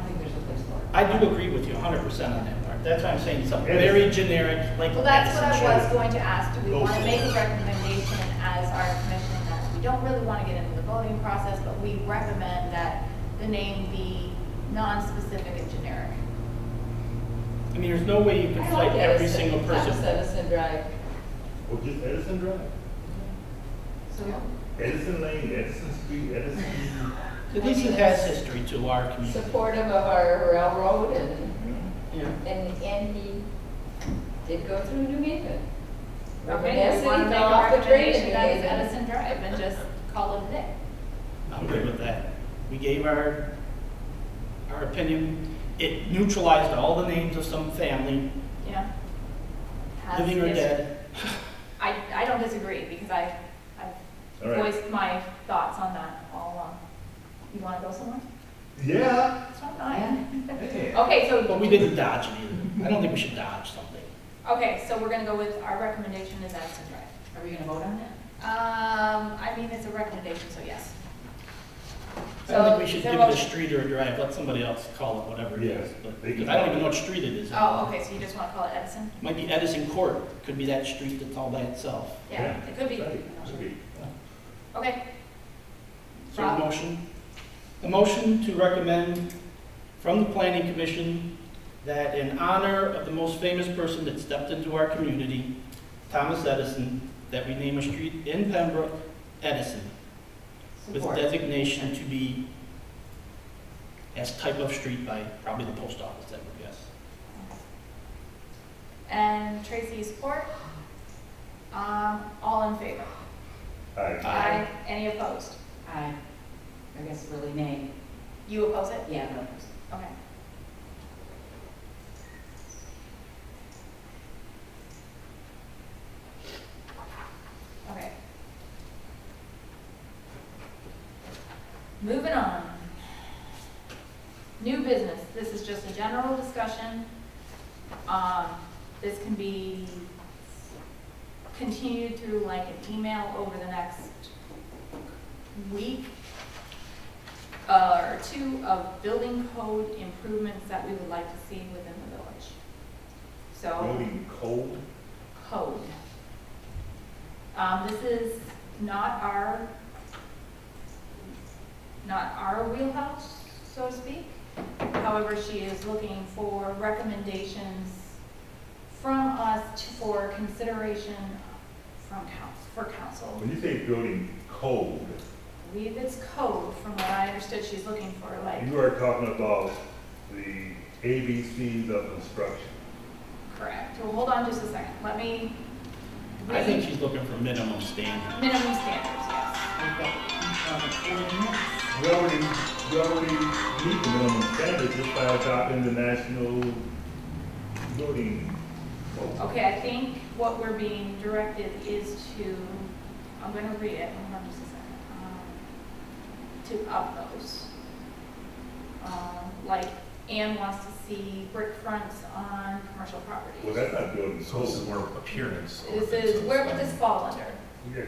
think there's a place for it. I do agree with you 100% on that part. That's what I'm saying, something very generic, like. Well, that's what I Edison was Street. going to ask. Do we Go want to for make it. a recommendation as our commission that we don't really want to get into the voting process, but we recommend that the name be non-specific and generic? I mean, there's no way you can I fight like every Edison. single Thomas person. Edison Drive. Or just Edison Drive, So, Edison Lane, Edison Street, Edison. At least it has history to our community. Supportive of our railroad Yeah. and he did go through New Haven. okay, Yes, we he want to make fell a off the train recommendation in New that is Haven. Edison Drive and just call it a day. I'm good with that. We gave our opinion. It neutralized all the names of some family, Yeah. Has living or history. dead. I don't disagree because I've All right. voiced my thoughts on that all along. You want to go somewhere? Yeah. That's not mine. Hey. Okay, But so, we didn't dodge it either. I don't think we should dodge something. okay, so we're gonna go with our recommendation is Edison Drive. Are we gonna vote on that? I mean, it's a recommendation, so yes. I don't think we So, should is there give it a motion? street or a drive, let somebody else call it whatever it is. Yes, But- they can Because I don't call even it. know what street it is. Oh, okay, so you just want to call it Edison? Might be Edison Court, could be that street that's all by itself. Yeah, it could be. Right. Okay. Okay, So a Rob? motion? A motion to recommend from the planning commission that in honor of the most famous person that stepped into our community, Thomas Edison, that we name a street in Pembroke, Edison, with Support. designation to be as type of street by probably the post office, I would guess. And Tracy, support? All in favor? Aye. Aye. Any opposed? Aye. I guess really nay. You oppose it? Yeah, no. Okay. Okay. Moving on. New business, this is just a general discussion. This can be continued through like an email over the next week or two of building code improvements that we would like to see within the village. So, Building code. code. This is not our wheelhouse, so to speak. However, she is looking for recommendations from us for consideration for council. When you say building code, I believe it's code, from what I understood she's looking for, like, you are talking about the ABCs of construction. correct. Well, hold on just a second. Let me I think read she's looking for minimum standard. minimum standards, yes. We already meet the minimum standards just by adopting the national building code. Okay, I think what we're being directed is to, I'm gonna read it, hold on just a second. To up those. Like, Anne wants to see brick fronts on commercial property. Well, that's not building So this is code. more appearance. This is, where would this fall under? Yeah,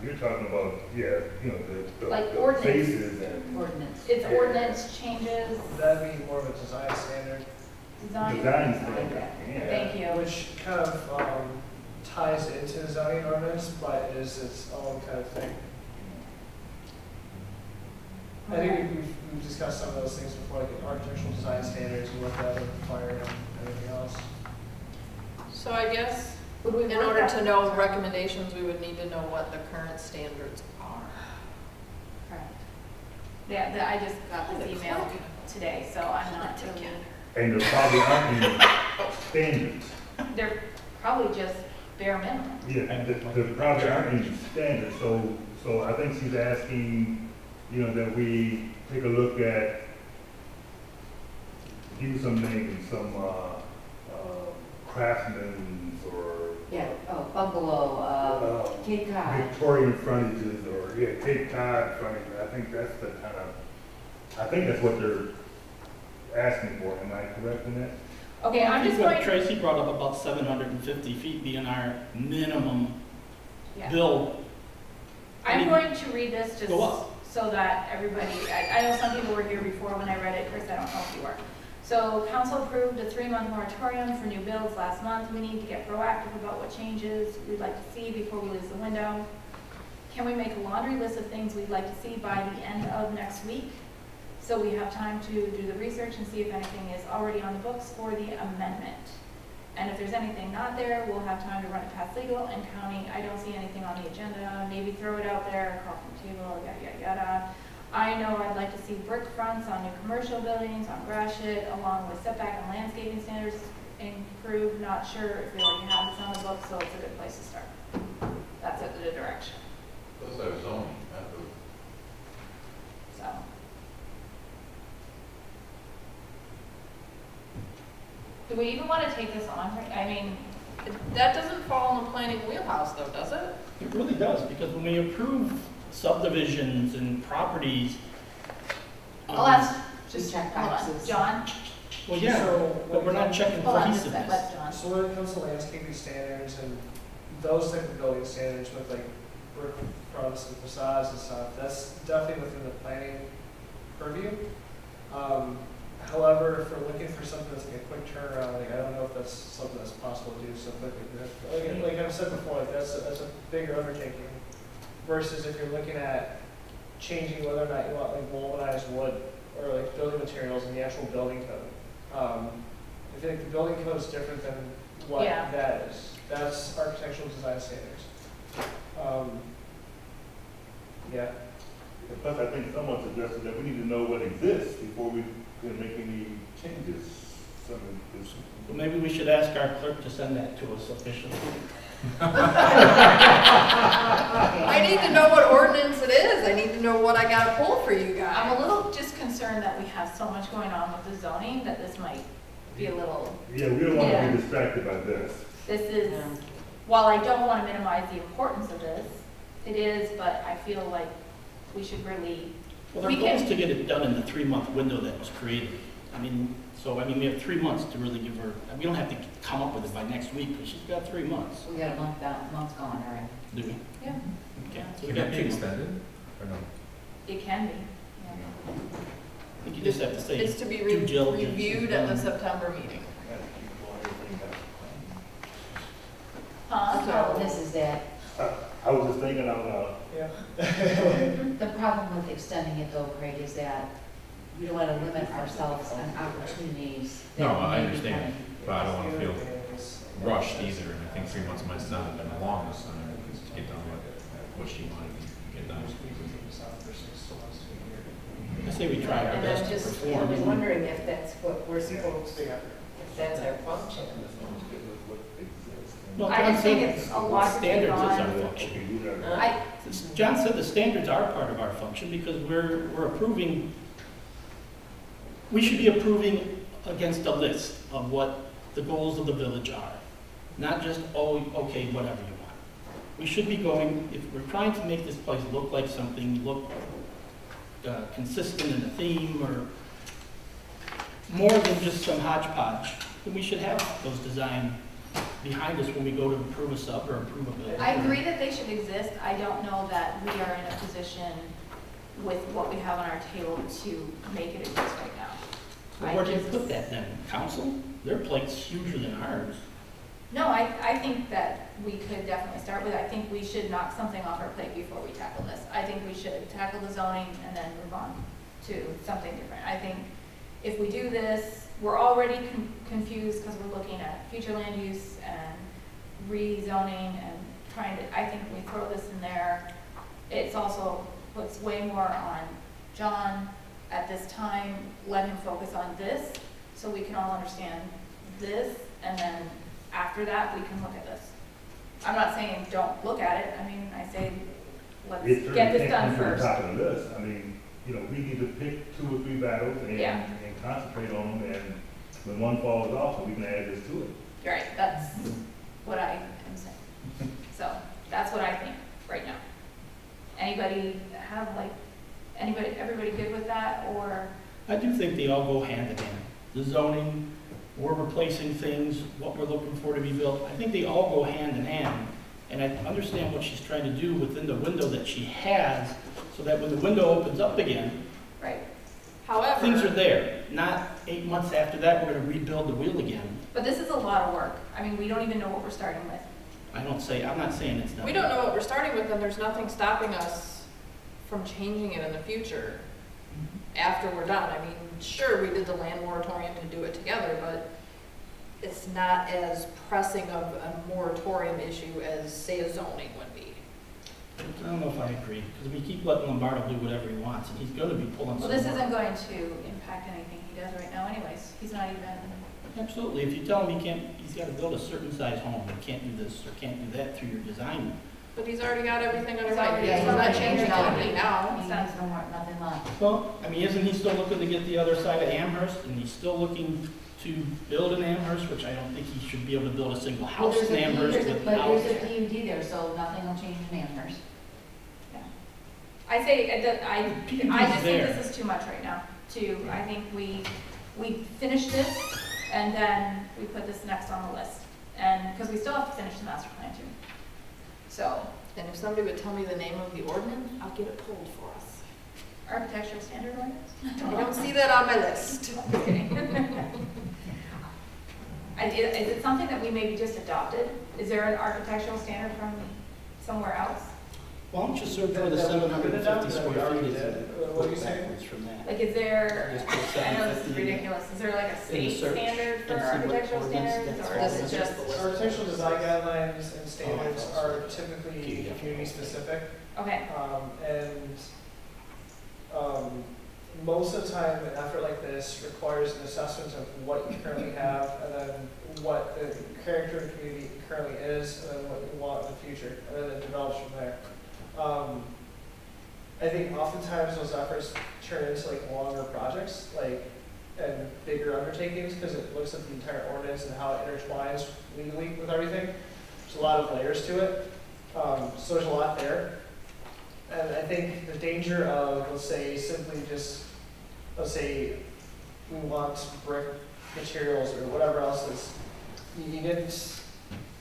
you're talking about, yeah, you know, Like the ordinance. faces and Ordinance. It's ordinance changes, Would that be more of a design standard, design. design standard. Yeah. Thank you. which kind of ties into the zoning ordinance, but is its own kind of thing? I think we've discussed some of those things before, like architectural design standards and what that would require and everything else. So I guess, Would we in work order that- to know recommendations, we would need to know what the current standards are. Correct. Yeah, I just got this email today, so I'm not really, And there probably aren't any standards. they're probably just bare minimum. Yeah, there probably aren't any standards, so I think she's asking, you know, that we take a look at, give you some names, some, craftsmen's or. Yeah, oh, bungalow, Cape Cod. Victorian frontages or, yeah, Cape Cod frontage, I think that's the kind of, I think that's what they're asking for, am I correct in that? Okay, I'm just What going, Tracy brought up about 750 feet being our minimum yeah. build. I'm going to read this just Go up. so that everybody, I know some people were here before when I read it, Chris, I don't know if you were. So council approved a 3-month moratorium for new builds last month. We need to get proactive about what changes we'd like to see before we lose the window. Can we make a laundry list of things we'd like to see by the end of next week? So we have time to do the research and see if anything is already on the books for the amendment. And if there's anything not there, we'll have time to run it past legal and county. I don't see anything on the agenda. Maybe throw it out there, call from the table, yada, yada, yada. I know I'd like to see brick fronts on new commercial buildings, on Gratiot, along with setback and landscaping standards improved. Not sure if we already have this on the book, so it's a good place to start. That's the direction. Those are zoning, not the. So. Do we even want to take this on? I mean, That doesn't fall in the planning wheelhouse though, does it? It really does, because when we approve subdivisions and properties. I'll ask, Just check hold on, boxes. John, Well, yeah, So, but we're not checking hold on just a sec, cohesiveness. let John. So when it comes to landscaping standards and those type of building standards with like brick fronts and facades and stuff, that's definitely within the planning purview. However, if we're looking for something that's like a quick turnaround, like I don't know if that's something that's possible to do so quickly. Like I've said before, like that's a bigger undertaking. Versus if you're looking at changing whether or not you want like galvanized wood or like building materials in the actual building code. I feel like the building code is different than what Yeah. that is. That's architectural design standards. Yeah. Plus, I think someone suggested that we need to know what exists before we can make any changes. Something is- Well, maybe we should ask our clerk to send that to us officially. I need to know what ordinance it is. I need to know what I gotta pull for you guys. I'm a little just concerned that we have so much going on with the zoning that this might be a little, Yeah, we don't want to Yeah. be distracted by this. this is, while I don't want to minimize the importance of this, it is, but I feel like we should really, Well, our We goal is can- to get it done in the 3-month window that was created. We have 3 months to really give her, we don't have to come up with it by next week, because she's got 3 months. We got a month gone, all right. Do we? yeah, Okay. So we Can got that be 2 months. extended, or no? it can be. Yeah. I think you just have to say. It's to be due diligence is reviewed at the done. September meeting. Huh? The problem is that, I was just thinking out loud. Yeah. the problem with extending it though, Craig, is that we don't want to limit ourselves on opportunities. that No, I may be understand, coming. but I don't want to feel rushed either, and I think 3 months might not have been the longest time to get done with what she wanted to get done. I say we try our And best I'm to just perform. wondering if that's what we're supposed to, if that's our function. Well, I John just think said it's a lot to take standards is our on. function. Okay, you got it. I, John said the standards are part of our function because we're approving, we should be approving against a list of what the goals of the village are. Not just, oh, okay, whatever you want. We should be going, if we're trying to make this place look like something, look consistent in a theme or more than just some hodgepodge, then we should have those design behind us when we go to approve a sub or approve a building. I agree that they should exist. I don't know that we are in a position with what we have on our table to make it exist right now. Well, I where do you just- put that then? Council? Their plate's huger than ours. No, I think that we could definitely start with, I think we should knock something off our plate before we tackle this. I think we should tackle the zoning and then move on to something different. I think if we do this, we're already confused because we're looking at future land use and rezoning and trying to, I think we throw this in there. It's also puts way more on John at this time. Let him focus on this so we can all understand this, and then after that, we can look at this. I'm not saying don't look at it. I mean, I say let's It certainly get this can't done come to the first. top of the list. I mean, we need to pick 2 or 3 battles Yeah. and concentrate on them, and when one falls off, we can add this to it. You're right, that's what I am saying. So, that's what I think right now. Anybody have everybody good with that, or? I do think they all go hand in hand. The zoning, we're replacing things, what we're looking for to be built, I think they all go hand in hand. And I understand what she's trying to do within the window that she has, so that when the window opens up again, Right. However. Things are there, not 8 months after that, we're gonna rebuild the wheel again. But this is a lot of work. I mean, we don't even know what we're starting with. I'm not saying it's not. We don't know what we're starting with, and there's nothing stopping us from changing it in the future after we're done. I mean, sure, we did the land moratorium to do it together, but it's not as pressing of a moratorium issue as, say, a zoning would be. I don't know if I agree, because we keep letting Lombardo do whatever he wants, and he's gonna be pulling Well, some this more. isn't going to impact anything he does right now anyways. He's not even, Absolutely, if you tell him he's gotta build a certain size home, he can't do this or can't do that through your design. But he's already got everything under He's already- he's yeah, not he's changing already- anything now. He has no more, nothing left. Well, I mean, isn't he still looking to get the other side of Amherst, and he's still looking to build in Amherst, which I don't think he should be able to build a single Well, house there's in a Amherst PUD, without. but there's a PUD there, so nothing will change in Amherst. I say, I just think there. this is too much right now. I think we finish this and then we put this next on the list. And, because we still have to finish the master plan too. So, And if somebody would tell me the name of the ordinance, I'll get it pulled for us. architectural standard ordinance? I don't see that on my list. Just kidding. Is it something that we maybe just adopted? Is there an architectural standard from somewhere else? Why don't you search for the That we 750 adopted, that we square already feet? did. What are you saying? Backwards from that. Like, is there, Just put I know this is 750 ridiculous, is there like a in the state search standard for and see what architectural ordinance standards, that's or all is it in. just? Architectural design guidelines and standards Oh, are typically community specific. Okay, Most of the time, an effort like this requires an assessment of what you currently have, and then what the character of the community currently is, and then what you want in the future, and then it develops from there. I think oftentimes those efforts turn into like longer projects, and bigger undertakings, because it looks at the entire ordinance and how it intertwines legally with everything. There's a lot of layers to it, so there's a lot there. And I think the danger of, let's say, simply just, let's say, we want brick materials or whatever else is, you didn't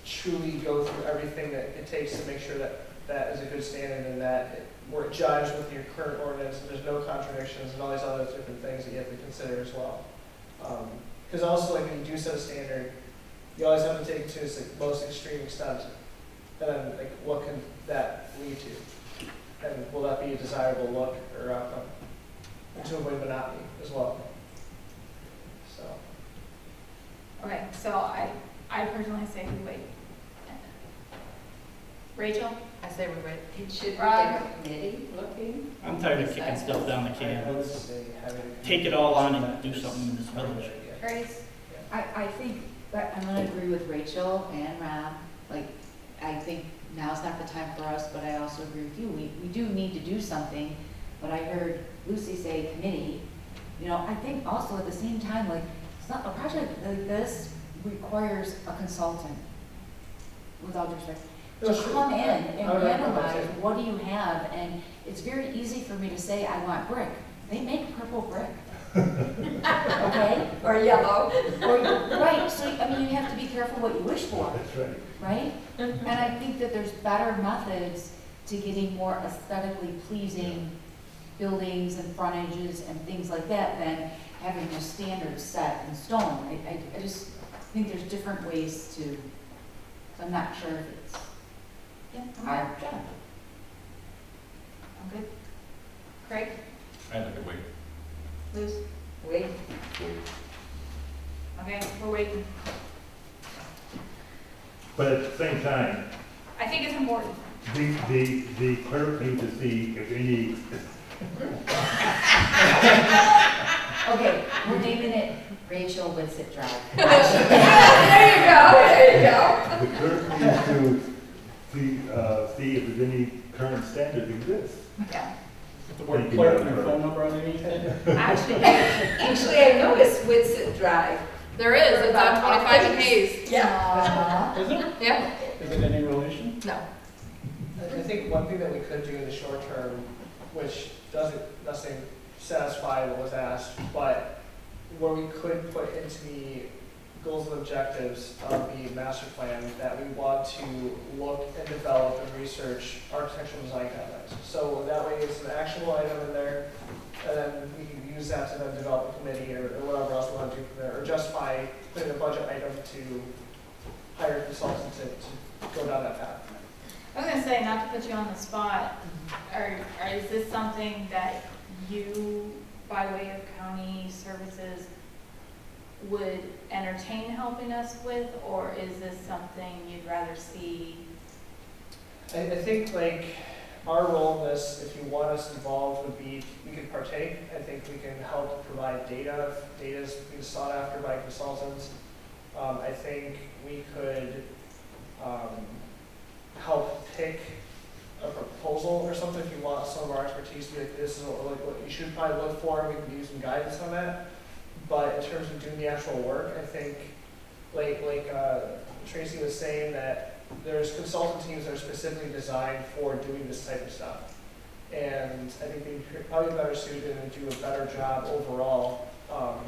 truly go through everything that it takes to make sure that that is a good standard and that we're judged with your current ordinance and there's no contradictions and all these other different things that you have to consider as well. Because also, like, when you do set a standard, you always have to take it to its most extreme extent. And then, like, what can that lead to? And will that be a desirable look or outcome? And to avoid monotony as well. So, okay, so I personally say we wait. Rachel? I say we wait. It should be Rob? a committee looking. I'm tired of kicking stuff down the I can. would Let's say having a take it all on and do something in this probably a village. good idea. Grace? I think, but I'm gonna agree with Rachel and Rob, like, I think now's not the time for us, but I also agree with you, we do need to do something, but I heard Lucy say committee, you know, I think also at the same time, like, it's not, a project like this requires a consultant, with all due respect, No, to sure. come in I and would recommend analyze, that. what do you have, and it's very easy for me to say, I want brick, they make purple brick. Okay? Or yellow. Or, right, so, I mean, you have to be careful what you wish for, That's right. right? And I think that there's better methods to getting more aesthetically pleasing buildings and frontages and things like that than having the standards set in stone. I just think there's different ways to, so I'm not sure if it's Yeah, our job. I'm good. Craig? I'd like to wait. Luz? Wait. Okay, we're waiting. But at the same time, I think it's important. the clerk needs to see if any, Okay, we're naming it Rachel Witsit Drive. There you go. the clerk needs to see if there's any current standards exist. Yeah. With the word clerk and their phone number underneath it. Actually, I noticed Witsit Drive. There is, it's on 25 and Hayes. Yeah. Is it? Yeah, Is it any relation? no. I think one thing that we could do in the short term, which doesn't necessarily satisfy what was asked, but where we could put into the goals and objectives of the master plan that we want to look and develop and research architectural design guidelines. So that way it's an actionable item in there, and then we can use that to then develop a committee or whatever else we want to do from there, or justify putting a budget item to hire a consultant to go down that path. I was gonna say, not to put you on the spot, is this something that you, by way of county services, would entertain helping us with, or is this something you'd rather see? I think like our role in this, if you want us involved, would be we can partake. I think we can help provide data. If data is being sought after by consultants. I think we could help pick a proposal or something if you want some of our expertise to be like, this is what you should probably look for. We can give you some guidance on that. But in terms of doing the actual work, I think like Tracy was saying, that there's consultant teams that are specifically designed for doing this type of stuff. And I think they're probably better suited and do a better job overall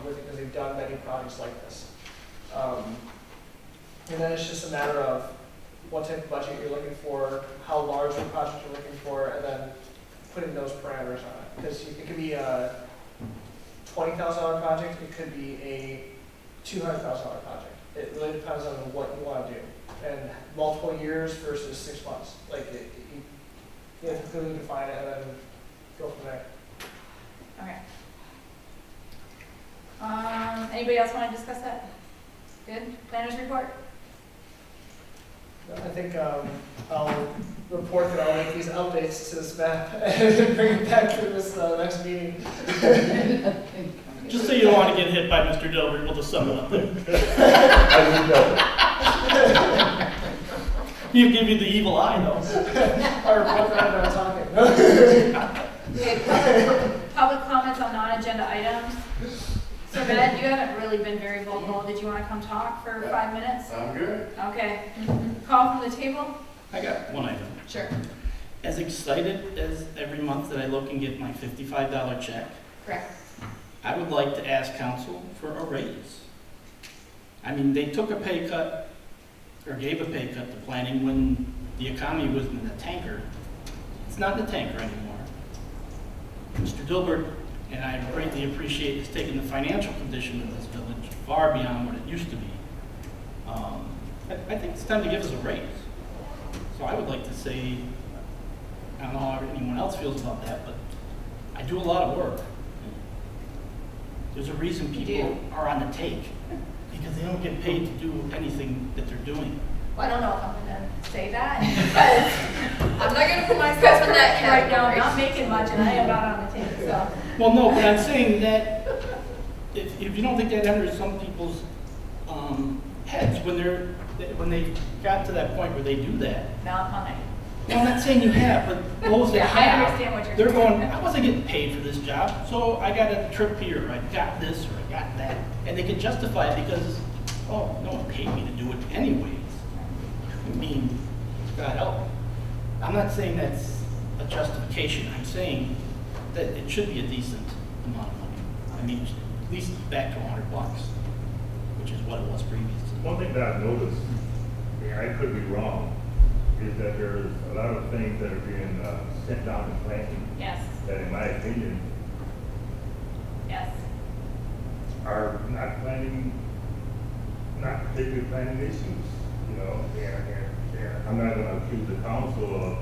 with it because they've done many projects like this. And then it's just a matter of what type of budget you're looking for, how large the project you're looking for, and then putting those parameters on it. Because it could be a $20,000 project, it could be a $200,000 project. It really depends on what you want to do. And multiple years versus 6 months. Like, you have to clearly define it and then go from there. Okay. Anybody else want to discuss that? Good. Planners report? I think I'll report that I'll make these updates to this map and bring it back to this next meeting. Just so you don't want to get hit by Mr. Dilbert, we'll just sum it up there. He'll give you the evil eye, though. I'll report that when I'm talking. Okay, public comments on non-agenda items. So Ben, you haven't really been very vocal. Did you want to come talk for 5 minutes? Sound good? Okay. Call from the table? I got one item. Sure. As excited as every month that I look and get my $55 check, Correct. I would like to ask council for a raise. I mean, they took a pay cut, or gave a pay cut to planning when the economy was in the tanker. It's not in the tanker anymore. Mr. Dilbert, and I greatly appreciate, has taken the financial condition of this village far beyond what it used to be. I think it's time to give us a raise. So I would like to say, I don't know how anyone else feels about that, but I do a lot of work. There's a reason people are on the take, because they don't get paid to do anything that they're doing. Well, I don't know if I'm going to say that, because I'm not going to put myself in that right now I'm category. not making much, and I am not on the take, so. Well, no, but I'm saying that if you don't think that enters some people's heads when they got to that point where they do that. No, I'm not. Well, I'm not saying you have, but those that Yeah, I have, understand what you're they're saying. going, I wasn't getting paid for this job, so I got a trip here, or I got this, or I got that. And they can justify it because, oh, no one paid me to do it anyways. I mean, God help. I'm not saying that's a justification. I'm saying that it should be a decent amount of money. I mean, at least back to $100, which is what it was previously. One thing that I've noticed, and I could be wrong, is that there's a lot of things that are being sent down to planning Yes, that, in my opinion, yes. are not particularly planning issues, you know, and I'm not gonna accuse the council of,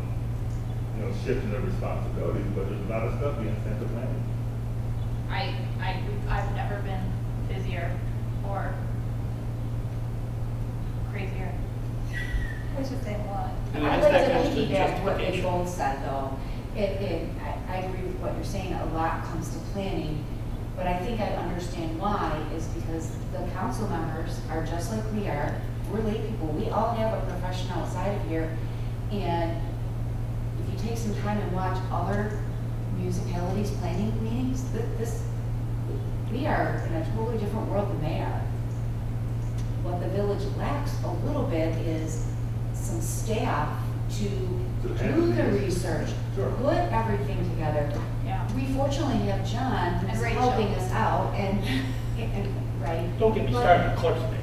you know, shifting their responsibilities, but there's a lot of stuff being sent to planning. I've never been busier or crazier. I should say what? I mean, I'd it's like that to goes to piggyback what they justification. both said, though. I agree with what you're saying, a lot comes to planning, but I think I understand why, is because the council members are just like we are. We're lay people, we all have a profession outside of here, and if you take some time and watch other municipalities' planning meetings, we are in a totally different world than they are. What the village lacks a little bit is some staff to do the research, Sure. put everything together. Yeah. We fortunately have John And who's Rachel. helping us out, and right. Don't get me But- started on clerk's pay.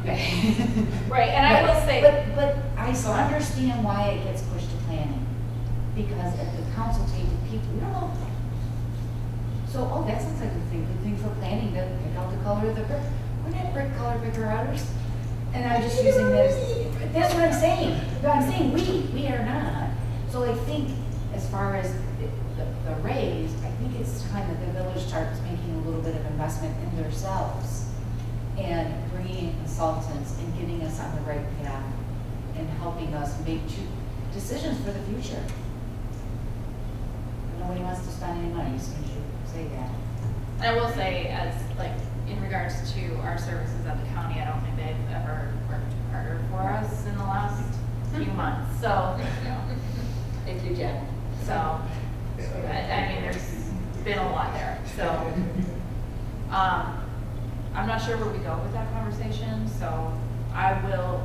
Right, and I will say. But I understand why it gets pushed to planning, because at the council table, people, we don't know. So, oh, that sounds like a good thing for planning, to pick out the color of the brick. We're not brick color picker outers. And I'm just using this, that's what I'm saying. But I'm saying we are not. So I think as far as the raise, I think it's time that the village starts making a little bit of investment in themselves and bringing in consultants and getting us on the right path and helping us make decisions for the future. Nobody wants to spend any money, so you should say that. And I will say, as like, in regards to our services at the county, I don't think they've ever worked harder for us in the last few months, so, Thank you, Jen. so, I mean, there's been a lot there, so. I'm not sure where we go with that conversation, so I will,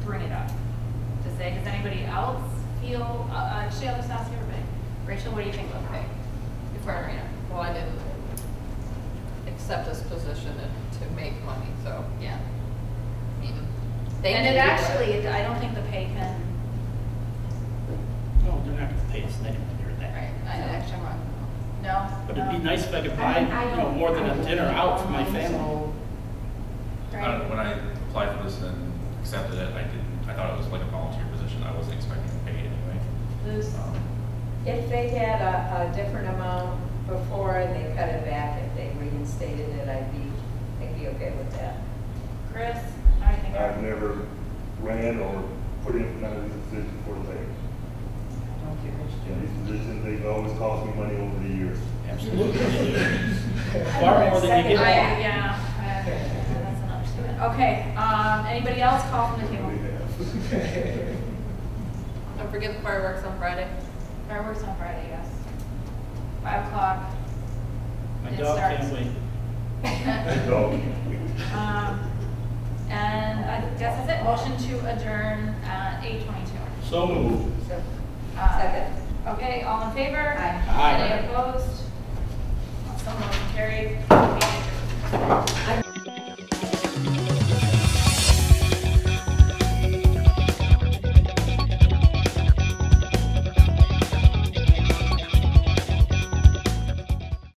bring it up to say, does anybody else feel, actually, I'll just ask everybody. Rachel, what do you think of pay? Before I read it. Well, I didn't accept this position to make money, so, Yeah. I mean, thank And you. it actually, I don't think the pay can, No, they're not gonna pay us anyway near that. right, actually, I'm wrong. No? But it'd be No? nice if I could buy, you know, more than a dinner out for my family. Right. When I applied for this and accepted it, I thought it was like a volunteer position. I wasn't expecting to pay anyway. Lose. If they had a different amount before and they cut it back, if they reinstated it, I'd be okay with that. Chris, how do you think? I've never ran or put in none of these positions for the mayor. Don't get rich, And these positions, they've always cost me money over the years. Absolutely. Far more than you get. Yeah, that's an understatement. Okay, anybody else call from the table? Don't forget the fireworks on Friday. Fireworks on Friday, yes. 5 o'clock. My It dog starts. can't wait. So, And I guess that's it. Motion to adjourn at 8:22. So moved. So, Second. Okay, all in favor? Aye. Aye. Any opposed? So motion carried. Meeting adjourned.